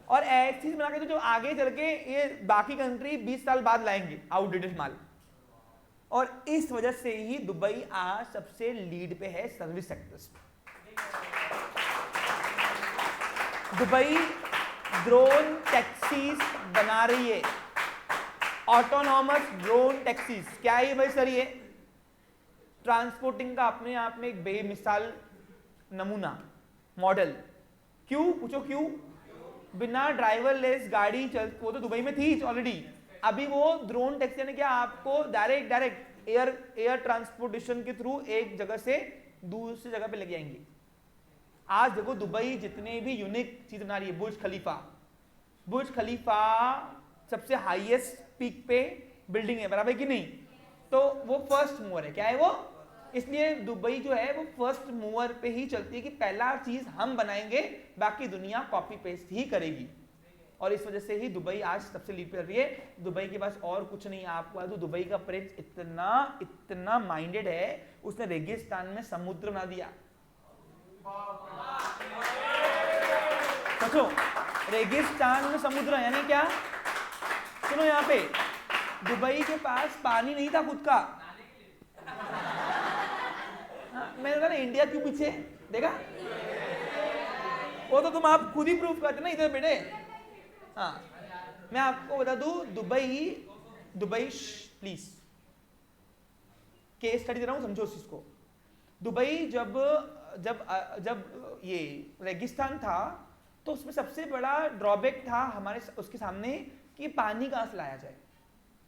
और ऐसी चीज बना के दो जो आगे चल के ये बाकी कंट्री 20 साल बाद लाएंगे आउटडेटेड माल। और इस वजह से ही दुबई आज सबसे लीड पे है service sectors. Dubai drone taxis बना रही है, ऑटोनॉमस ड्रोन टैक्सीज। क्या है भाई सर? ये ट्रांसपोर्टिंग का अपने आप में एक बेमिसाल नमूना, मॉडल। क्यों? पूछो क्यों? बिना ड्राइवरलेस गाड़ी चल, वो तो दुबई में थी ऑलरेडी। अभी वो ड्रोन टैक्सी ने क्या, आपको डायरेक्ट एयर ट्रांसपोर्टेशन के थ्रू एक जगह से दूसरी जगह पे लेके आएंगे। आज देखो दुबई जितने भी यूनिक चीज बना रही है, बुर्ज खलीफा सबसे हाईएस्ट पीक पे बिल्डिंग है, बराबर कि नहीं? तो वो फर्स्ट मूवर है। क्या है वो? इसलिए दुबई जो है वो फर्स्ट मूवर पे ही चलती है कि पहला चीज हम बनाएंगे, बाकी दुनिया कॉपी पेस्ट ही करेगी। और इस वजह से ही दुबई आज सबसे लीड पे चल रही है। दुबई के पास और कुछ नहीं है। आपको तो दुबई का प्रिंस इतना माइंडेड है, उसने रेगिस्तान में समुद्र बना दिया। सोचो, रेगिस्तान में समुद्र, यानी क्या? सुनो, यहाँ पे दुबई के पास पानी नहीं था खुद का। मैंने कहा ना इंडिया क्यों पीछे, देखा? वो तो तुम आप खुद ही प्रूफ करते ना इधर बेटे। हाँ, मैं आपको बता दूं, दुबई प्लीज केस स्टडी दे रहा हूं, समझो इस चीज को। दुबई जब जब ये रेगिस्तान था तो उसमें सबसे बड़ा ड्रॉबैक था हमारे उसके सामने कि पानी कहाँ से लाया जाए,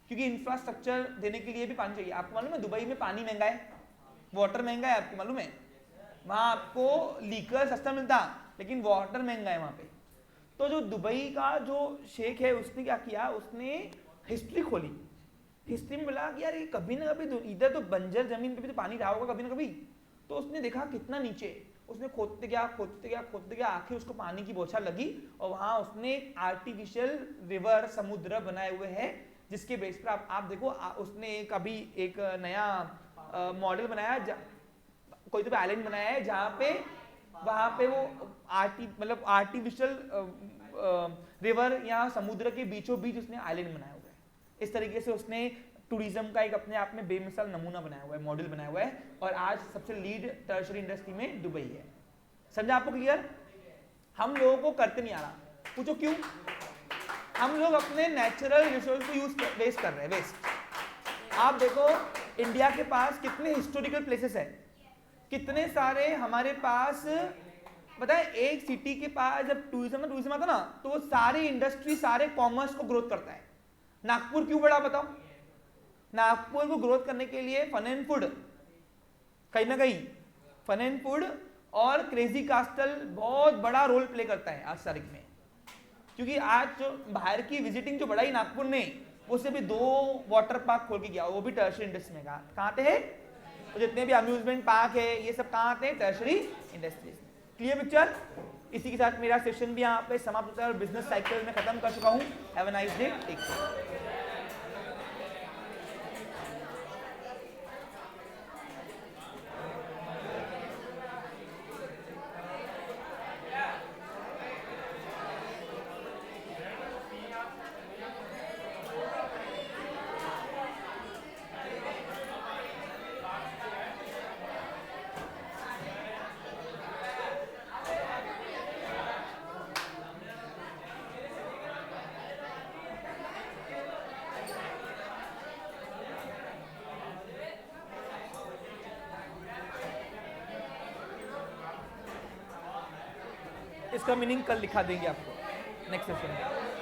क्योंकि इंफ्रास्ट्रक्चर देने के लिए भी पानी चाहिए। आपको मालूम है दुबई में पानी महंगा है, वाटर महंगा है, आपको मालूम है? वहाँ आपको लीकर सस्ता मिलता लेकिन वाटर महंगा है वहाँ पे। तो जो दुबई का जो शेख है उसने क्या किया, उसने हिस्ट्री खोली। हिस्ट्री में बोला कि यार ये कभी ना कभी इधर तो बंजर जमीन पे भी तो पानी रहा होगा कभी ना कभी। तो उसने देखा कितना नीचे, उसने खोदते गया, आखिर उसको पानी की बौछार लगी और वहां उसने एक आर्टिफिशियल रिवर समुद्र बनाए हुए हैं, जिसके बेस पर आप देखो उसने अभी एक नया मॉडल बनाया, कोई तो आइलैंड बनाया है जहाँ पे वहां पे वो मतलब आर्टिफिशियल रिवर या समुद्र के बीचों बीच उसने आइलैंड बनाया हुआ है। इस तरीके से उसने टूरिज्म का एक अपने आप में बेमिसाल नमूना बनाया हुआ है, मॉडल बनाया हुआ है, और आज सबसे लीड टर्शरी इंडस्ट्री में दुबई है। समझा आपको क्लियर? हम लोगों को करते नहीं आ रहा, पूछो क्यों? हम लोग अपने नेचुरल रिसोर्स को वेस्ट कर रहे हैं, वेस्ट। आप देखो इंडिया के पास कितने हिस्टोरिकल प्लेसेस है, कितने सारे हमारे पास, पता है एक सिटी के पास जब टूरिज्म आता ना तो वो सारी इंडस्ट्री, सारे कॉमर्स को ग्रोथ करता है। नागपुर क्यों बड़ा बताओ? नागपुर को ग्रोथ करने के लिए फन एंड फूड, कहीं ना कहीं फन एंड फूड और क्रेजी कास्टल बहुत बड़ा रोल प्ले करता है आज तारीख में, क्योंकि आज जो बाहर की विजिटिंग जो बढ़ाई नागपुर ने, वो से भी 2 वाटर पार्क खोल के गया, वो भी टर्शरी इंडस्ट्री में। कहाँ पे है? तो जितने भी अम्यूजमेंट पार्क है ये सब कहाँ आते हैं? Tertiary industries. Clear picture? इसी के साथ मेरा सेशन भी यहाँ पे समाप्त होता है और बिजनेस साइकिल में खत्म कर चुका हूँ। Have a nice day, take care. इसका मीनिंग कल लिखा देंगे आपको नेक्स्ट सेशन में।